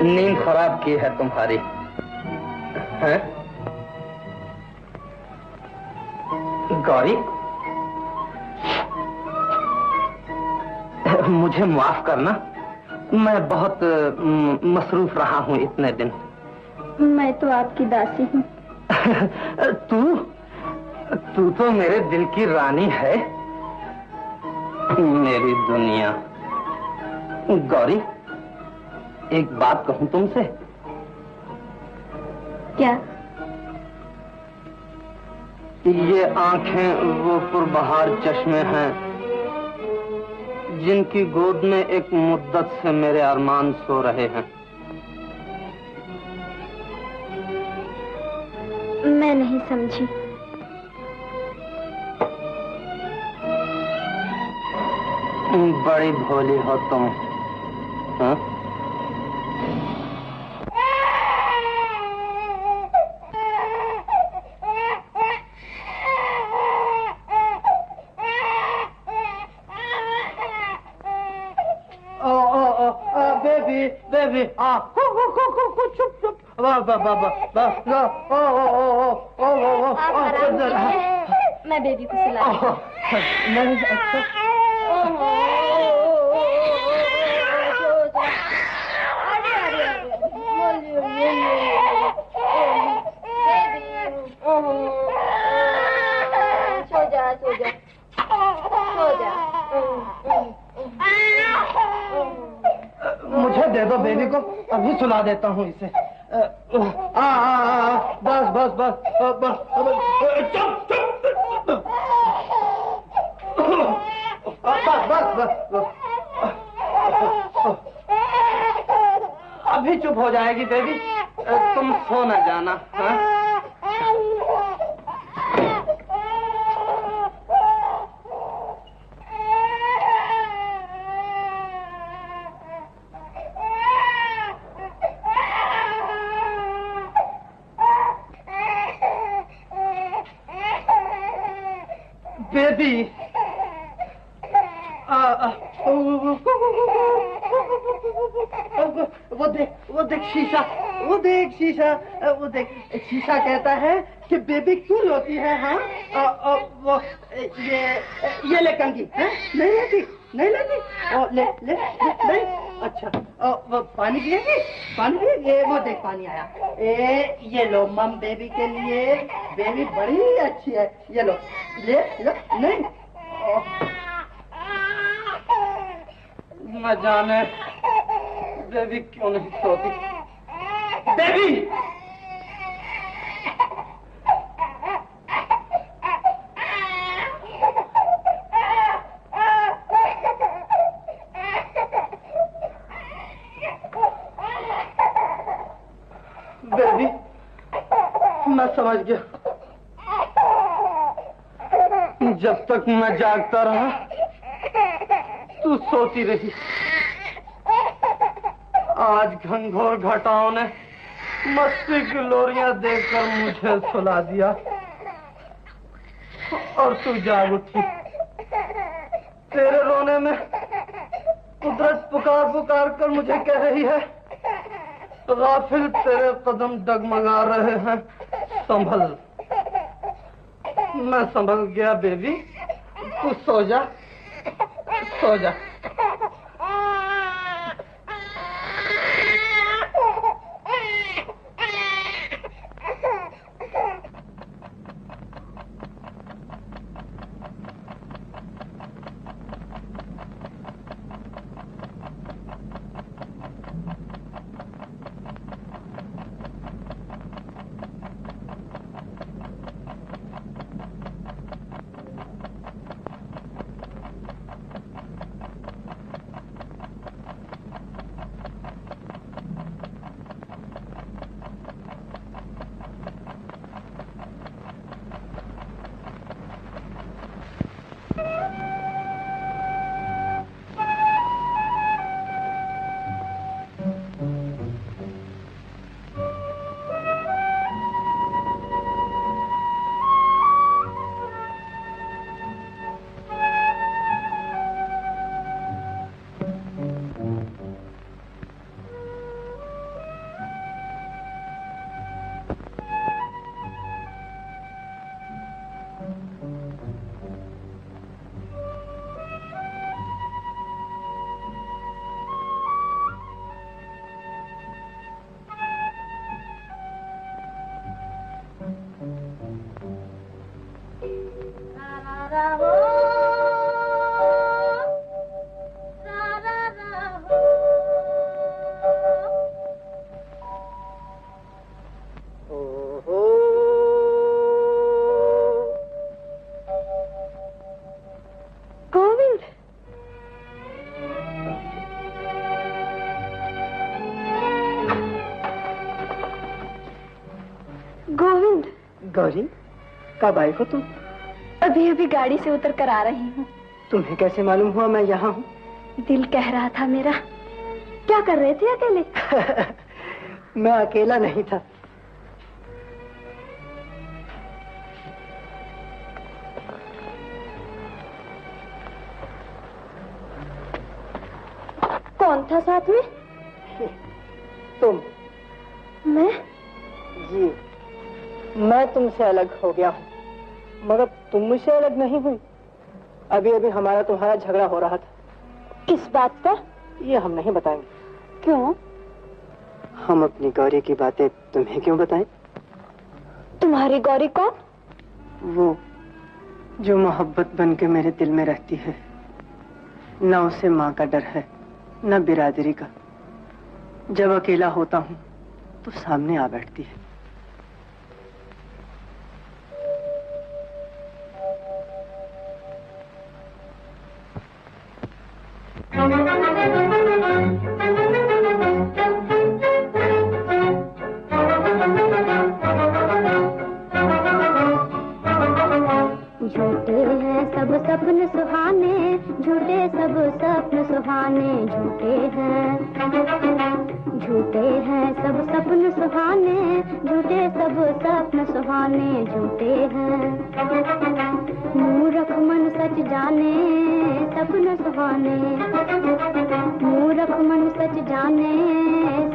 नींद खराब की है तुम्हारी, हैं? गौरी, मुझे माफ करना, मैं बहुत मसरूफ रहा हूँ इतने दिन। मैं तो आपकी दासी हूँ। तू तो मेरे दिल की रानी है, मेरी दुनिया। गौरी, एक बात कहूं तुमसे? क्या? ये आंखें वो पुरबहार चश्मे हैं जिनकी गोद में एक मुद्दत से मेरे अरमान सो रहे हैं। मैं नहीं समझी। बड़ी भोली हो तुम, हाँ? बेबी, चुप चुप वाह वाह वाह वाह मैं बेबी को सुला नहीं अच्छा सो जा सो जा सो जा। मुझे दे दो बेबी को, अभी सुला देता हूँ इसे। बस बस बस बस चुप चुप बस बस बस अभी चुप हो जाएगी बेबी, तुम सो न जाना। हाँ? बेबी वो देख शीशा, वो देख शीशा, वो देख शीशा कहता है कि बेबी क्यों रोती है। हाँ वो ये ले कंघी है, नहीं लेती नहीं लेती, ले ले नहीं। अच्छा वो पानी पिएगी, पानी पिएगी, ये वो देख पानी आया। ये लो मम बेबी के लिए, बेबी बड़ी अच्छी है, ये लो ले लो। नहीं न जाने बेबी क्यों नहीं सोती। बेबी बेबी मैं समझ गया, जब तक मैं जागता रहा तू सोती रही। आज घनघोर घटाओं ने मस्ती की लोरियां देखकर मुझे सुला दिया और तू जाग उठी। तेरे रोने में कुदरत पुकार पुकार कर मुझे कह रही है, गाफिल तेरे कदम डगमगा रहे हैं, संभल। मैं संभल गया बेबी, तू सो जा सो जा। गौरी, कब आई हो तुम? अभी अभी गाड़ी से उतर कर आ रही हूँ। तुम्हें कैसे मालूम हुआ मैं यहाँ हूँ? दिल कह रहा था मेरा। क्या कर रहे थे अकेले? मैं अकेला नहीं था। कौन था साथ में? तुम? मैं? जी, मैं तुमसे अलग हो गया हूँ, मगर तुम मुझसे अलग नहीं हुई। अभी अभी हमारा तुम्हारा झगड़ा हो रहा था। किस बात पर? ये हम नहीं बताएंगे। क्यों? हम अपनी गौरी की बातें तुम्हें क्यों बताएं? तुम्हारी गौरी कौन? वो जो मोहब्बत बन के मेरे दिल में रहती है। न उसे माँ का डर है, न बिरादरी का। जब अकेला होता हूँ तो सामने आ बैठती है। झूठे हैं सब सपन सुहाने, झूठे सब सपन सुहाने, झूठे हैं सब सपन सुहाने, झूठे सब सपन सुहाने, झूठे हैं। मूर्ख मन सच जाने सपन सुहाने, मूर्ख मन सच जाने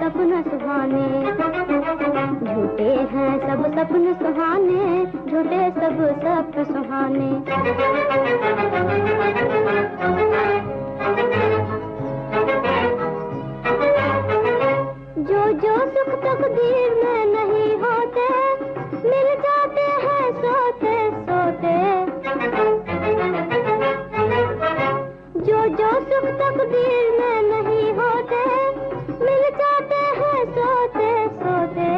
सपन सुहाने, झूठे हैं सब सपन सुहाने, झूठे सब सपन सुहाने। जो सुख तकदीर में नहीं होते, मिल जाते हैं सोते सोते। जो सुख तकदीर में नहीं होते, मिल जाते हैं सोते सोते।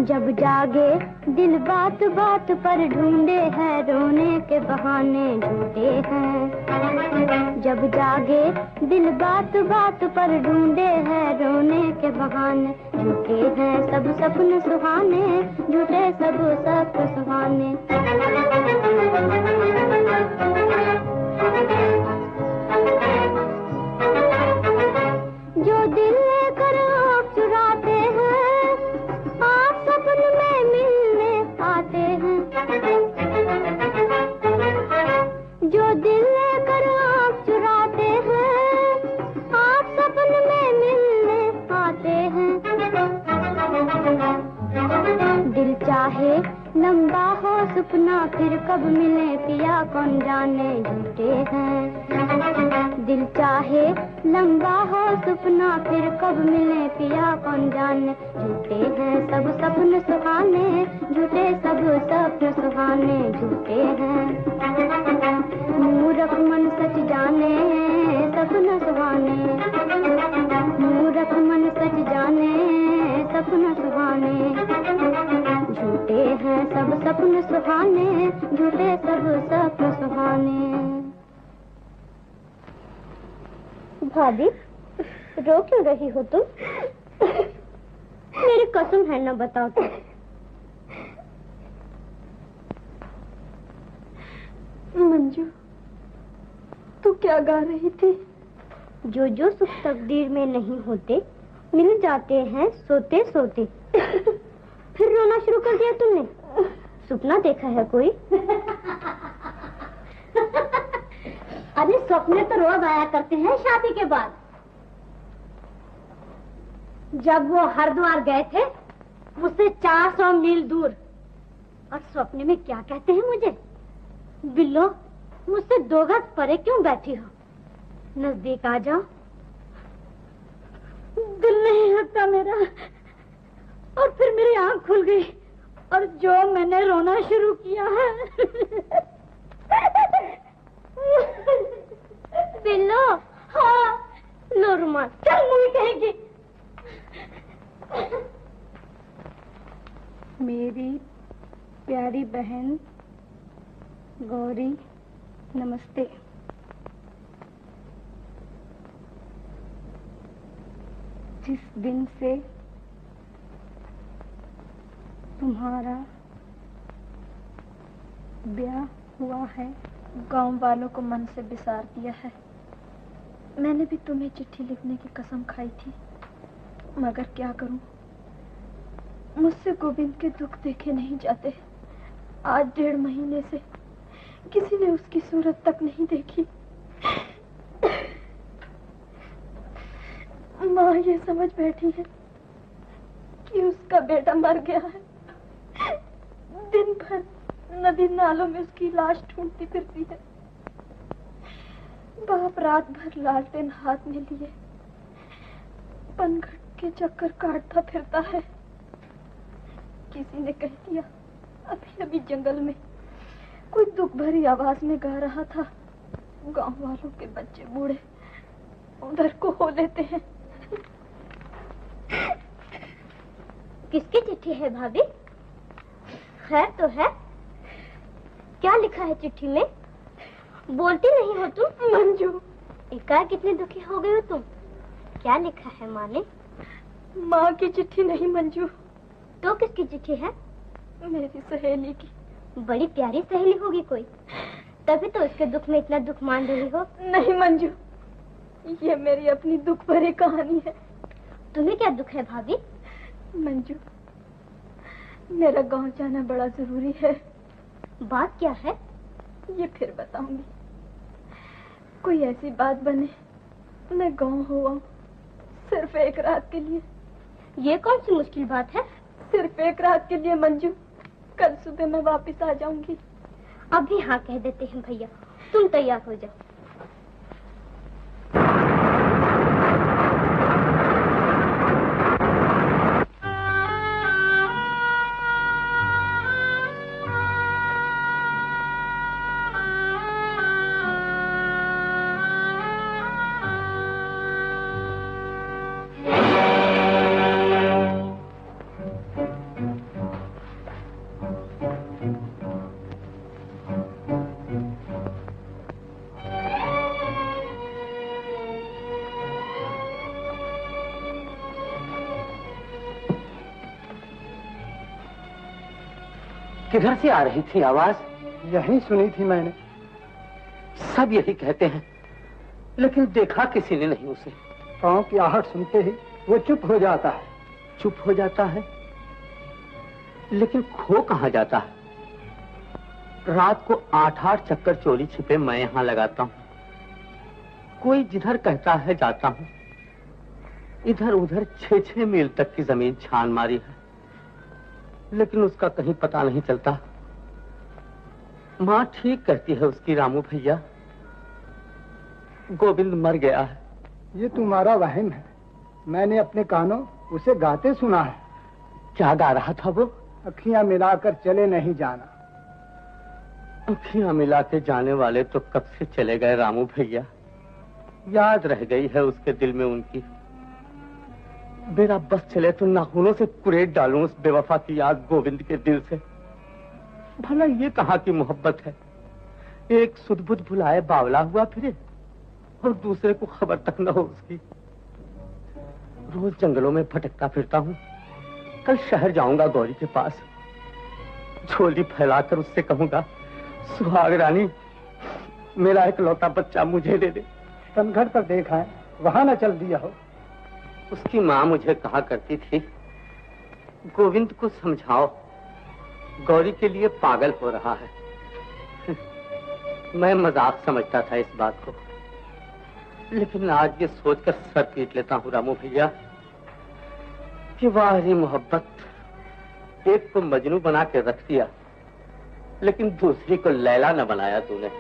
जब जागे दिल बात बात पर ढूंढे हैं रोने के बहाने, झूठे हैं। जब जागे दिल बात बात पर ढूंढे हैं रोने के बहाने, झूठे हैं सब सपन सुहाने, झूठे सब सपन सुहाने। जो दिल लेकर आप चुराते हैं, आप सपन में मिलने आते हैं। जो दिल लेकर आप चुराते हैं, आप सपन में मिलने आते हैं। दिल चाहे लंबा हो सपना, फिर कब मिले पिया कौन जाने, झूठे हैं। दिल चाहे लंबा हो सपना, फिर कब मिले पिया कौन जाने, झूठे हैं सब सपन सुहाने, झूठे सब सपन सुहाने, झूठे हैं। मूर्ख मन सच जाने सपन सुहाने, मूर्ख मन सच जाने सपन सुहाने, झूठे हैं सब सपन सुहाने, झूठे सब सपन सुहाने। भाभी, रो क्यों रही हो तुम? मेरी कसम है, न बताओ तो। मंजू, तू क्या गा रही थी? जो सुख तकदीर में नहीं होते, मिल जाते हैं सोते सोते। फिर रोना शुरू कर दिया तुमने? सपना देखा है कोई? अरे सपने तो रोज आया करते हैं शादी के बाद। जब वो हरिद्वार गए थे, उससे 400 मील दूर, और सपने में क्या कहते हैं मुझे? बिल्लो, मुझसे 2 गज परे क्यों बैठी हो? नजदीक आ जाओ। दिल नहीं लगता मेरा, और फिर मेरी आंख खुल गई, और जो मैंने रोना शुरू किया है। बिल्लो, हाँ, लो रुमाल, चल मुझे कहेगी। मेरी प्यारी बहन गौरी, नमस्ते। जिस दिन से तुम्हारा ब्याह हुआ है, गांव वालों को मन से बिसार दिया है। मैंने भी तुम्हें चिट्ठी लिखने की कसम खाई थी, मगर क्या करूं, मुझसे गोविंद के दुख देखे नहीं जाते। आज 1.5 महीने से किसी ने उसकी सूरत तक नहीं देखी। माँ ये समझ बैठी है कि उसका बेटा मर गया है। दिन भर नदी नालों में उसकी लाश ढूंढती फिरती है। बाप रात भर लालटेन हाथ में लिए पनघट के चक्कर काटता फिरता है। किसी ने कह दिया अभी अभी जंगल में कोई दुख भरी आवाज में गा रहा था, गांव वालों के बच्चे बूढ़े उधर को हो लेते हैं। किसकी चिट्ठी है भाभी? खैर तो है? क्या लिखा है चिट्ठी में? बोलती नहीं हो तुम। मंजू, एकाएक कितनी दुखी हो गई हो तुम? क्या लिखा है माँ ने? माँ की चिट्ठी नहीं मंजू। तो किसकी चिट्ठी है? मेरी सहेली की। बड़ी प्यारी सहेली होगी कोई, तभी तो उसके दुख में इतना दुख मान रही हो। नहीं मंजू, ये मेरी अपनी दुख भरी कहानी है। तुम्हें क्या दुख है भाभी? मंजू, मेरा गांव जाना बड़ा जरूरी है। बात क्या है? ये फिर बताऊंगी। कोई ऐसी बात बने मैं गांव हो आऊं, सिर्फ एक रात के लिए। ये कौन सी मुश्किल बात है? सिर्फ एक रात के लिए मंजू। कल सुबह मैं वापस आ जाऊंगी। अभी हाँ कह देते हैं भैया, तुम तैयार हो जाओ। किधर से आ रही थी आवाज? यही सुनी थी मैंने। सब यही कहते हैं, लेकिन देखा किसी ने नहीं उसे। पाँव की आहट सुनते ही वो चुप हो जाता है। चुप हो जाता है, लेकिन खो कहाँ जाता है? रात को 8-8 चक्कर चोरी छिपे मैं यहाँ लगाता हूँ। कोई जिधर कहता है जाता हूँ। इधर उधर 6-6 मील तक की जमीन छान मारी है, लेकिन उसका कहीं पता नहीं चलता। माँ ठीक कहती है उसकी रामू भैया, गोविंद मर गया है। ये तुम्हारा वहम है। मैंने अपने कानों उसे गाते सुना है। क्या गा रहा था वो? अखियां मिलाकर चले नहीं जाना। अखियां मिला के जाने वाले तो कब से चले गए रामू भैया। याद रह गई है उसके दिल में उनकी। मेरा बस चले तो नाखूनों से कुरेद डालूं उस बेवफा की याद गोविंद के दिल से। भला ये कहाँ की मोहब्बत है? एक सुध-बुध भुलाए बावला हुआ फिरे और दूसरे को खबर तक न हो उसकी। रोज जंगलों में भटकता फिरता हूँ। कल शहर जाऊंगा गौरी के पास। झोली फैलाकर उससे कहूंगा, सुहाग रानी, मेरा इकलौता बच्चा मुझे दे दे। तमघट पर देखा है, वहां न चल दिया हो। उसकी माँ मुझे कहा करती थी, गोविंद को समझाओ, गौरी के लिए पागल हो रहा है। मैं मजाक समझता था इस बात को, लेकिन आज ये सोचकर सर पीट लेता हूँ रामू भैया कि वाह रे मोहब्बत, एक को मजनू बना के रख दिया, लेकिन दूसरी को लैला न बनाया तूने।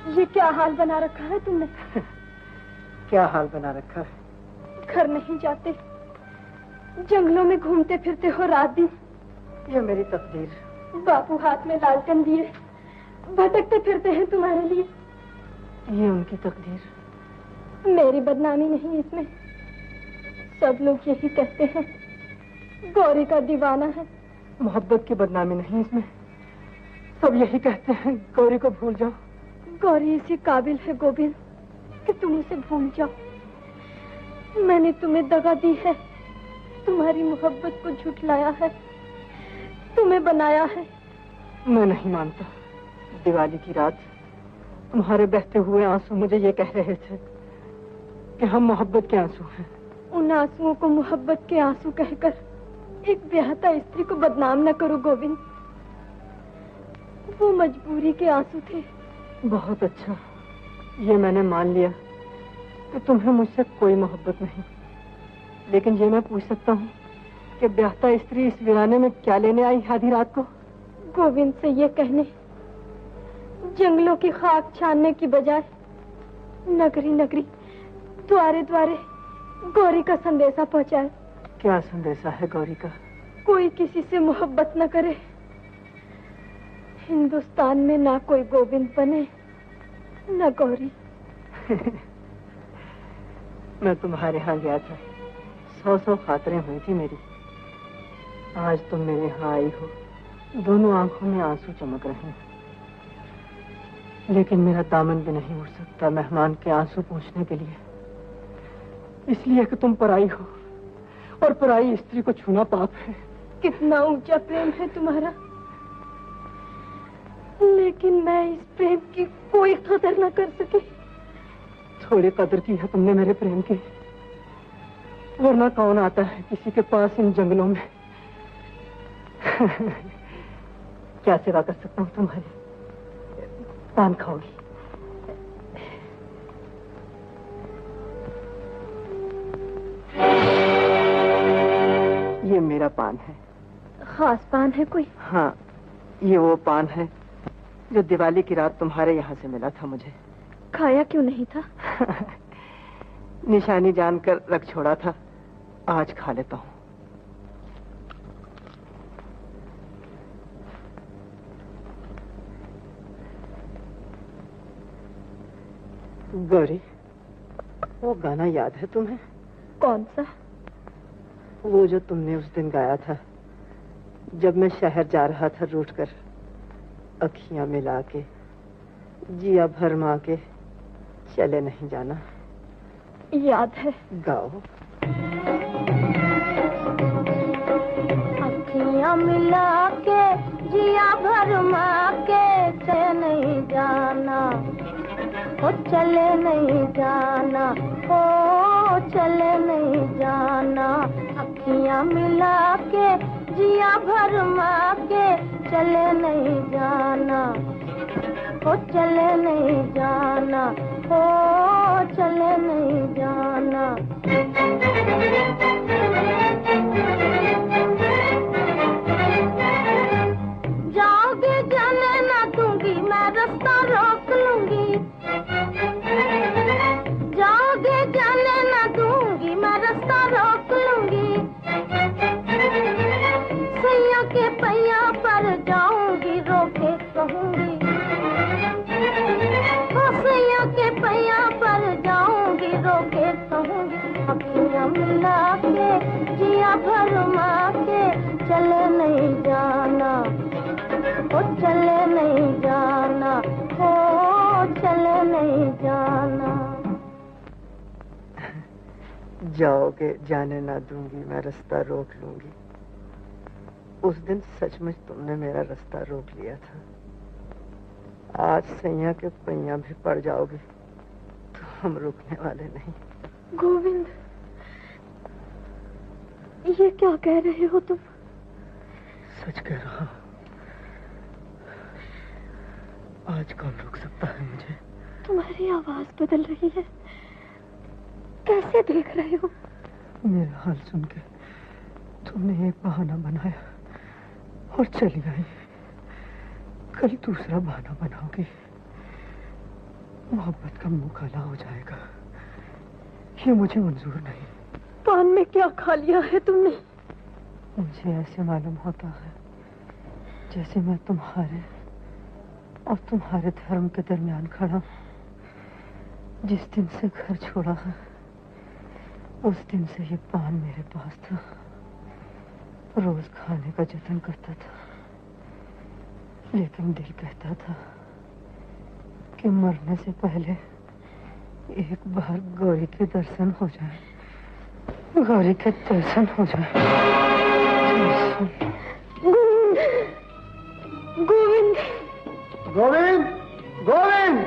ये क्या हाल बना रखा है तुमने? क्या हाल बना रखा है? घर नहीं जाते, जंगलों में घूमते फिरते हो रात दिन। ये मेरी तकदीर। बापू हाथ में लालटेन लिए भटकते फिरते हैं तुम्हारे लिए। ये उनकी तकदीर। मेरी बदनामी नहीं इसमें। सब लोग यही कहते हैं गौरी का दीवाना है। मोहब्बत की बदनामी नहीं इसमें। सब यही कहते हैं गौरी को भूल जाओ। गौरी इसी काबिल है गोविंद कि तुम उसे भूल जाओ। मैंने तुम्हें दगा दी है, तुम्हारी मोहब्बत को झुठलाया है, तुम्हें बनाया है। मैं नहीं मानता। दिवाली की रात तुम्हारे बहते हुए आंसू मुझे ये कह रहे थे कि हम मोहब्बत के आंसू हैं। उन आंसुओं को मोहब्बत के आंसू कहकर एक ब्याहता स्त्री को बदनाम न करो गोविंद। वो मजबूरी के आंसू थे। बहुत अच्छा, ये मैंने मान लिया कि तुम्हें मुझसे कोई मोहब्बत नहीं। लेकिन ये मैं पूछ सकता हूँ कि ब्याहता स्त्री इस वीराने में क्या लेने आई आधी रात को? गोविंद से ये कहने जंगलों की खाक छानने की बजाय नगरी नगरी द्वारे द्वारे गौरी का संदेशा पहुंचाए। क्या संदेशा है गौरी का? कोई किसी से मोहब्बत न करे। हिंदुस्तान में ना कोई गोविंद बने न गौरी। मैं तुम्हारे यहाँ गया था, 100 खातरें हुई थी मेरी। आज तुम मेरे यहाँ आई हो, दोनों आंखों में आंसू चमक रहे हैं। लेकिन मेरा दामन भी नहीं उठ सकता मेहमान के आंसू पोंछने के लिए, इसलिए कि तुम पराई हो और पराई स्त्री को छूना पाप है। कितना ऊंचा प्रेम है तुम्हारा, लेकिन मैं इस प्रेम की कोई कदर न कर सकी। थोड़ी कदर की है तुमने मेरे प्रेम की, वरना कौन आता है किसी के पास इन जंगलों में। क्या सेवा कर सकता हूँ तुम्हारी? पान खाओगी? ये मेरा पान है। खास पान है कोई? हाँ, ये वो पान है जो दिवाली की रात तुम्हारे यहाँ से मिला था मुझे। खाया क्यों नहीं था? निशानी जानकर रख छोड़ा था, आज खा लेता हूँ। गौरी, वो गाना याद है तुम्हें? कौन सा? वो जो तुमने उस दिन गाया था जब मैं शहर जा रहा था रूठ कर, अखियां मिला के जिया भरमा के चले नहीं जाना। याद है। गाओ। अखियां मिला के जिया भरमा के चले नहीं जाना, ओ चले नहीं जाना, ओ चले नहीं जाना। अखियां मिला के जिया भरमा के चले नहीं जाना, ओ चले नहीं जाना, ओ चले नहीं जाना। जाओगे जाने ना दूंगी, मैं रास्ता रोक लूंगी। जाओगे जाने ना दूंगी, मैं रास्ता रोक लूंगी। सैया के पैया पर जाऊंगी, रोके कहूंगी। सैया के पैया पर जाऊंगी, रोके कहूंगी। अखियां मिला के जिया भरमा के चले नहीं जाना, ओ चले नहीं जाना, ओ चले नहीं जाना। जाओगे जाने ना दूंगी, मैं रास्ता रोक लूंगी। उस दिन सचमुच तुमने मेरा रास्ता रोक लिया था। आज सैया के पैया भी पड़ जाओगे तो हम रुकने वाले नहीं। गोविंद, ये क्या कह रहे हो तुम? सच कह रहा हूँ। आज कौन रोक सकता है मुझे? तुम्हारी आवाज बदल रही है। कैसे देख रहे हो? मेरा हाल सुन के तुमने एक बहाना बनाया और चली आई। कल दूसरा बहाना बनाओगी, मोहब्बत का मुंह काला हो जाएगा। ये मुझे मंजूर नहीं। पान में क्या खा लिया है तुमने? मुझे ऐसे मालूम होता है जैसे मैं तुम्हारे और तुम्हारे धर्म के दरमियान खड़ा हूं। जिस दिन से घर छोड़ा है उस दिन से ये पान मेरे पास था। रोज खाने का जतन करता था, लेकिन दिल कहता था कि मरने से पहले एक बार गौरी के दर्शन हो जाए, गौरी के दर्शन हो जाए। गोविंद, गोविंद, गोविंद!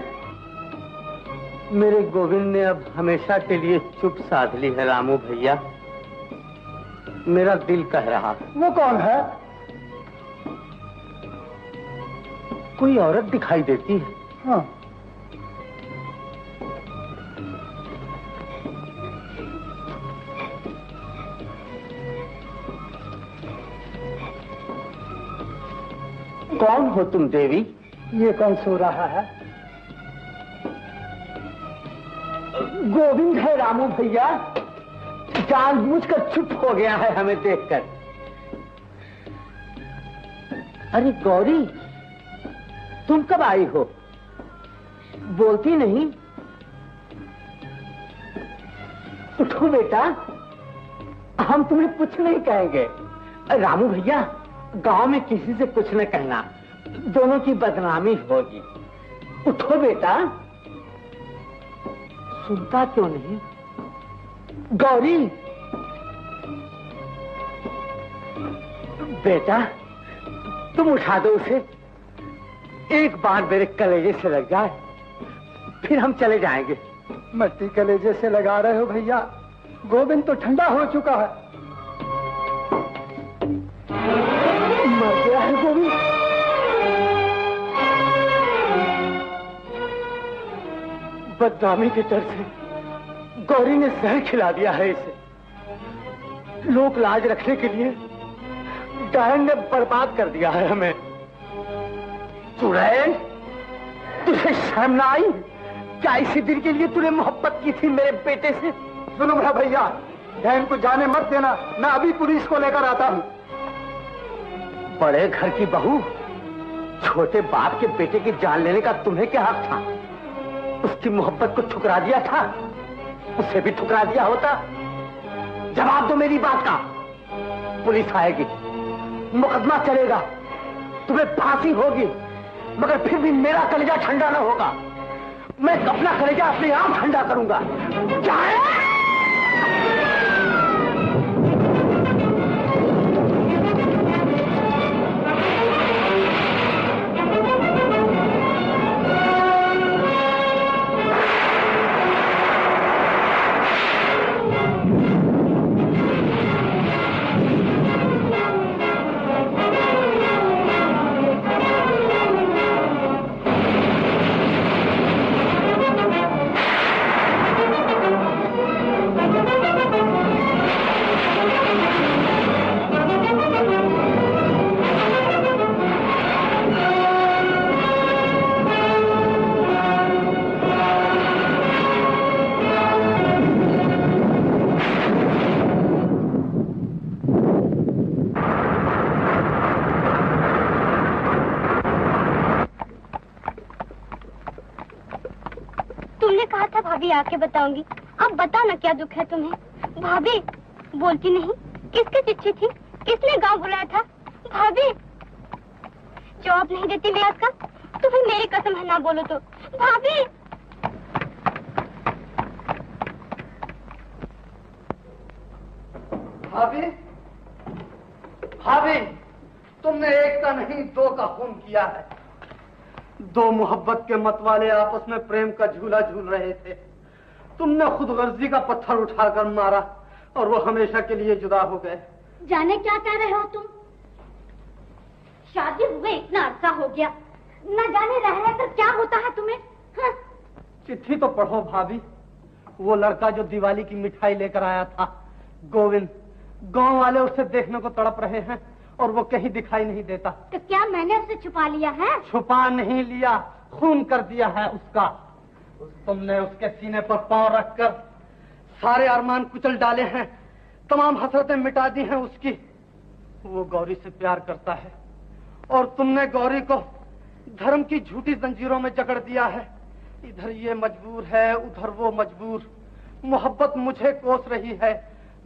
मेरे गोविंद ने अब हमेशा के लिए चुप साध ली है रामू भैया। मेरा दिल कह रहा है। वो कौन है? कोई औरत दिखाई देती है। हाँ। कौन हो तुम देवी? ये कौन सो रहा है? गोविंद है रामू भैया। जानबूझकर चुप हो गया है हमें देखकर। अरे गौरी, तुम कब आई हो? बोलती नहीं। उठो बेटा, हम तुम्हें कुछ नहीं कहेंगे। रामू भैया, गांव में किसी से कुछ न कहना, दोनों की बदनामी होगी। उठो बेटा। सुनता क्यों नहीं? गौरी, बेटा तुम उठा दो उसे। एक बार मेरे कलेजे से लग जाए, फिर हम चले जाएंगे। मट्टी कलेजे से लगा रहे हो भैया? गोविंद तो ठंडा हो चुका है। मर गया है गोविंद। बदनामी के डर से गौरी ने जहर खिला दिया है इसे। लोक लाज रखने के लिए डायन ने बर्बाद कर दिया है हमें। चुड़ैल, तुझे शर्म ना आई? क्या इसी दिन के लिए तूने मोहब्बत की थी मेरे बेटे से? सुनो मेरा भैया, डायन को जाने मत देना, मैं अभी पुलिस को लेकर आता हूँ। बड़े घर की बहू, छोटे बाप के बेटे की जान लेने का तुम्हें क्या हक था? उसकी मोहब्बत को ठुकरा दिया था, उसे भी ठुकरा दिया होता। जवाब दो मेरी बात का। पुलिस आएगी, मुकदमा चलेगा, तुम्हें फांसी होगी, मगर फिर भी मेरा कलेजा ठंडा न होगा। मैं अपना कलेजा अपने आप ठंडा करूंगा। जाए! भाभी आके बताऊंगी। अब बता ना क्या दुख है तुम्हें? भाभी बोलती नहीं, किसकी चिट्ठी थी? किसने गांव बुलाया था? भाभी जवाब नहीं देती मैं का, तो फिर मेरी कसम है ना बोलो तो। भाभी भाभी, भाभी, तुमने एक का नहीं दो का खून किया है। दो मोहब्बत के मतवाले आपस में प्रेम का झूला झूल रहे थे। तुमने खुद गर्जी का पत्थर उठाकर मारा और वो हमेशा के लिए जुदा हो गए। जाने क्या कह रहे हो तुम? शादी हुए इतना अरसा हो गया, न जाने रह कर क्या होता है तुम्हें? हाँ? चिट्ठी तो पढ़ो भाभी। वो लड़का जो दिवाली की मिठाई लेकर आया था, गोविंद, गांव वाले उसे देखने को तड़प रहे हैं और वो कहीं दिखाई नहीं देता। तो क्या मैंने उसे छुपा लिया है? छुपा नहीं लिया, खून कर दिया है उसका। तुमने उसके सीने पर पांव रखकर सारे अरमान कुचल डाले हैं, तमाम हसरतें मिटा दी हैं उसकी। वो गौरी से प्यार करता है और तुमने गौरी को धर्म की झूठी जंजीरों में जकड़ दिया है। इधर ये मजबूर है, उधर वो मजबूर। मोहब्बत मुझे कोस रही है,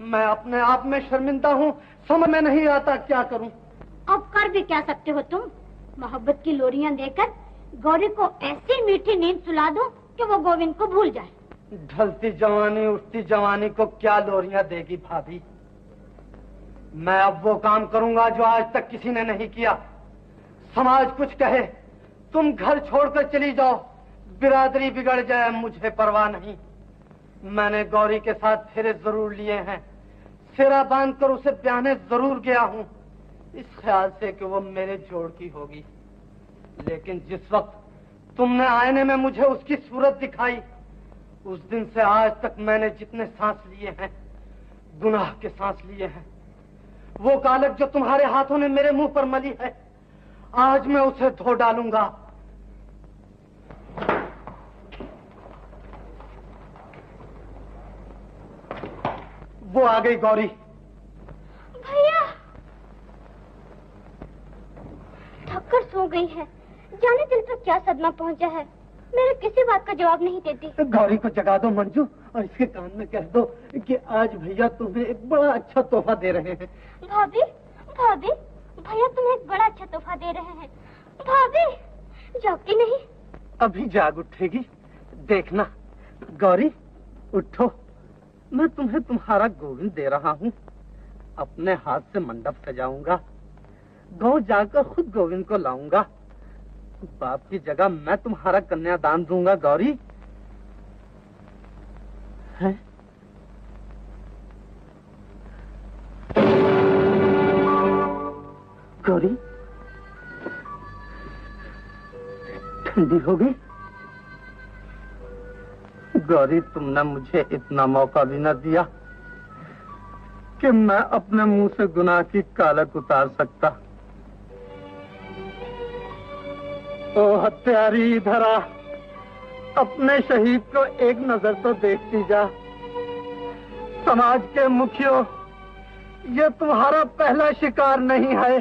मैं अपने आप में शर्मिंदा हूँ, समझ में नहीं आता क्या करूँ। अब कर भी क्या सकते हो तुम? मोहब्बत की लोरियां देकर गौरी को ऐसी मीठी नींद सुला दो कि वो गोविंद को भूल जाए। ढलती जवानी उठती जवानी को क्या लोरियां देगी भाभी? मैं अब वो काम करूंगा जो आज तक किसी ने नहीं किया। समाज कुछ कहे, तुम घर छोड़कर चली जाओ, बिरादरी बिगड़ जाए, मुझे परवाह नहीं। मैंने गौरी के साथ फेरे जरूर लिए हैं, फेरा बांधकर उसे ब्याहने जरूर गया हूं, इस ख्याल से कि वो मेरे जोड़ की होगी। लेकिन जिस वक्त तुमने आईने में मुझे उसकी सूरत दिखाई, उस दिन से आज तक मैंने जितने सांस लिए हैं, गुनाह के सांस लिए हैं। वो कालक जो तुम्हारे हाथों ने मेरे मुंह पर मली है, आज मैं उसे धो डालूंगा। वो आ गई गौरी। भैया थककर सो गई है, जाने दिल पर क्या सदमा पहुंचा है, मेरे किसी बात का जवाब नहीं देती। गौरी को जगा दो मंजू, और इसके कान में कह दो कि आज भैया तुम्हें एक बड़ा अच्छा तोहफा दे रहे हैं। भाभी भाभी, भैया तुम्हें एक बड़ा अच्छा तोहफा दे रहे हैं। भाभी जागती नहीं? अभी जाग उठेगी, देखना। गौरी उठो, मैं तुम्हें तुम्हारा गोविंद दे रहा हूँ। अपने हाथ से मंडप सजाऊंगा, गांव जाकर खुद गोविंद को लाऊंगा। बाप की जगह मैं तुम्हारा कन्यादान दूंगा। गौरी है? गौरी ठंडी हो गई। गौरी तुमने मुझे इतना मौका भी न दिया कि मैं अपने मुंह से गुनाह की कालक उतार सकता। ओ हत्यारी धरा, अपने शहीद को एक नजर तो देखती जा। समाज के मुखियों, ये तुम्हारा पहला शिकार नहीं है।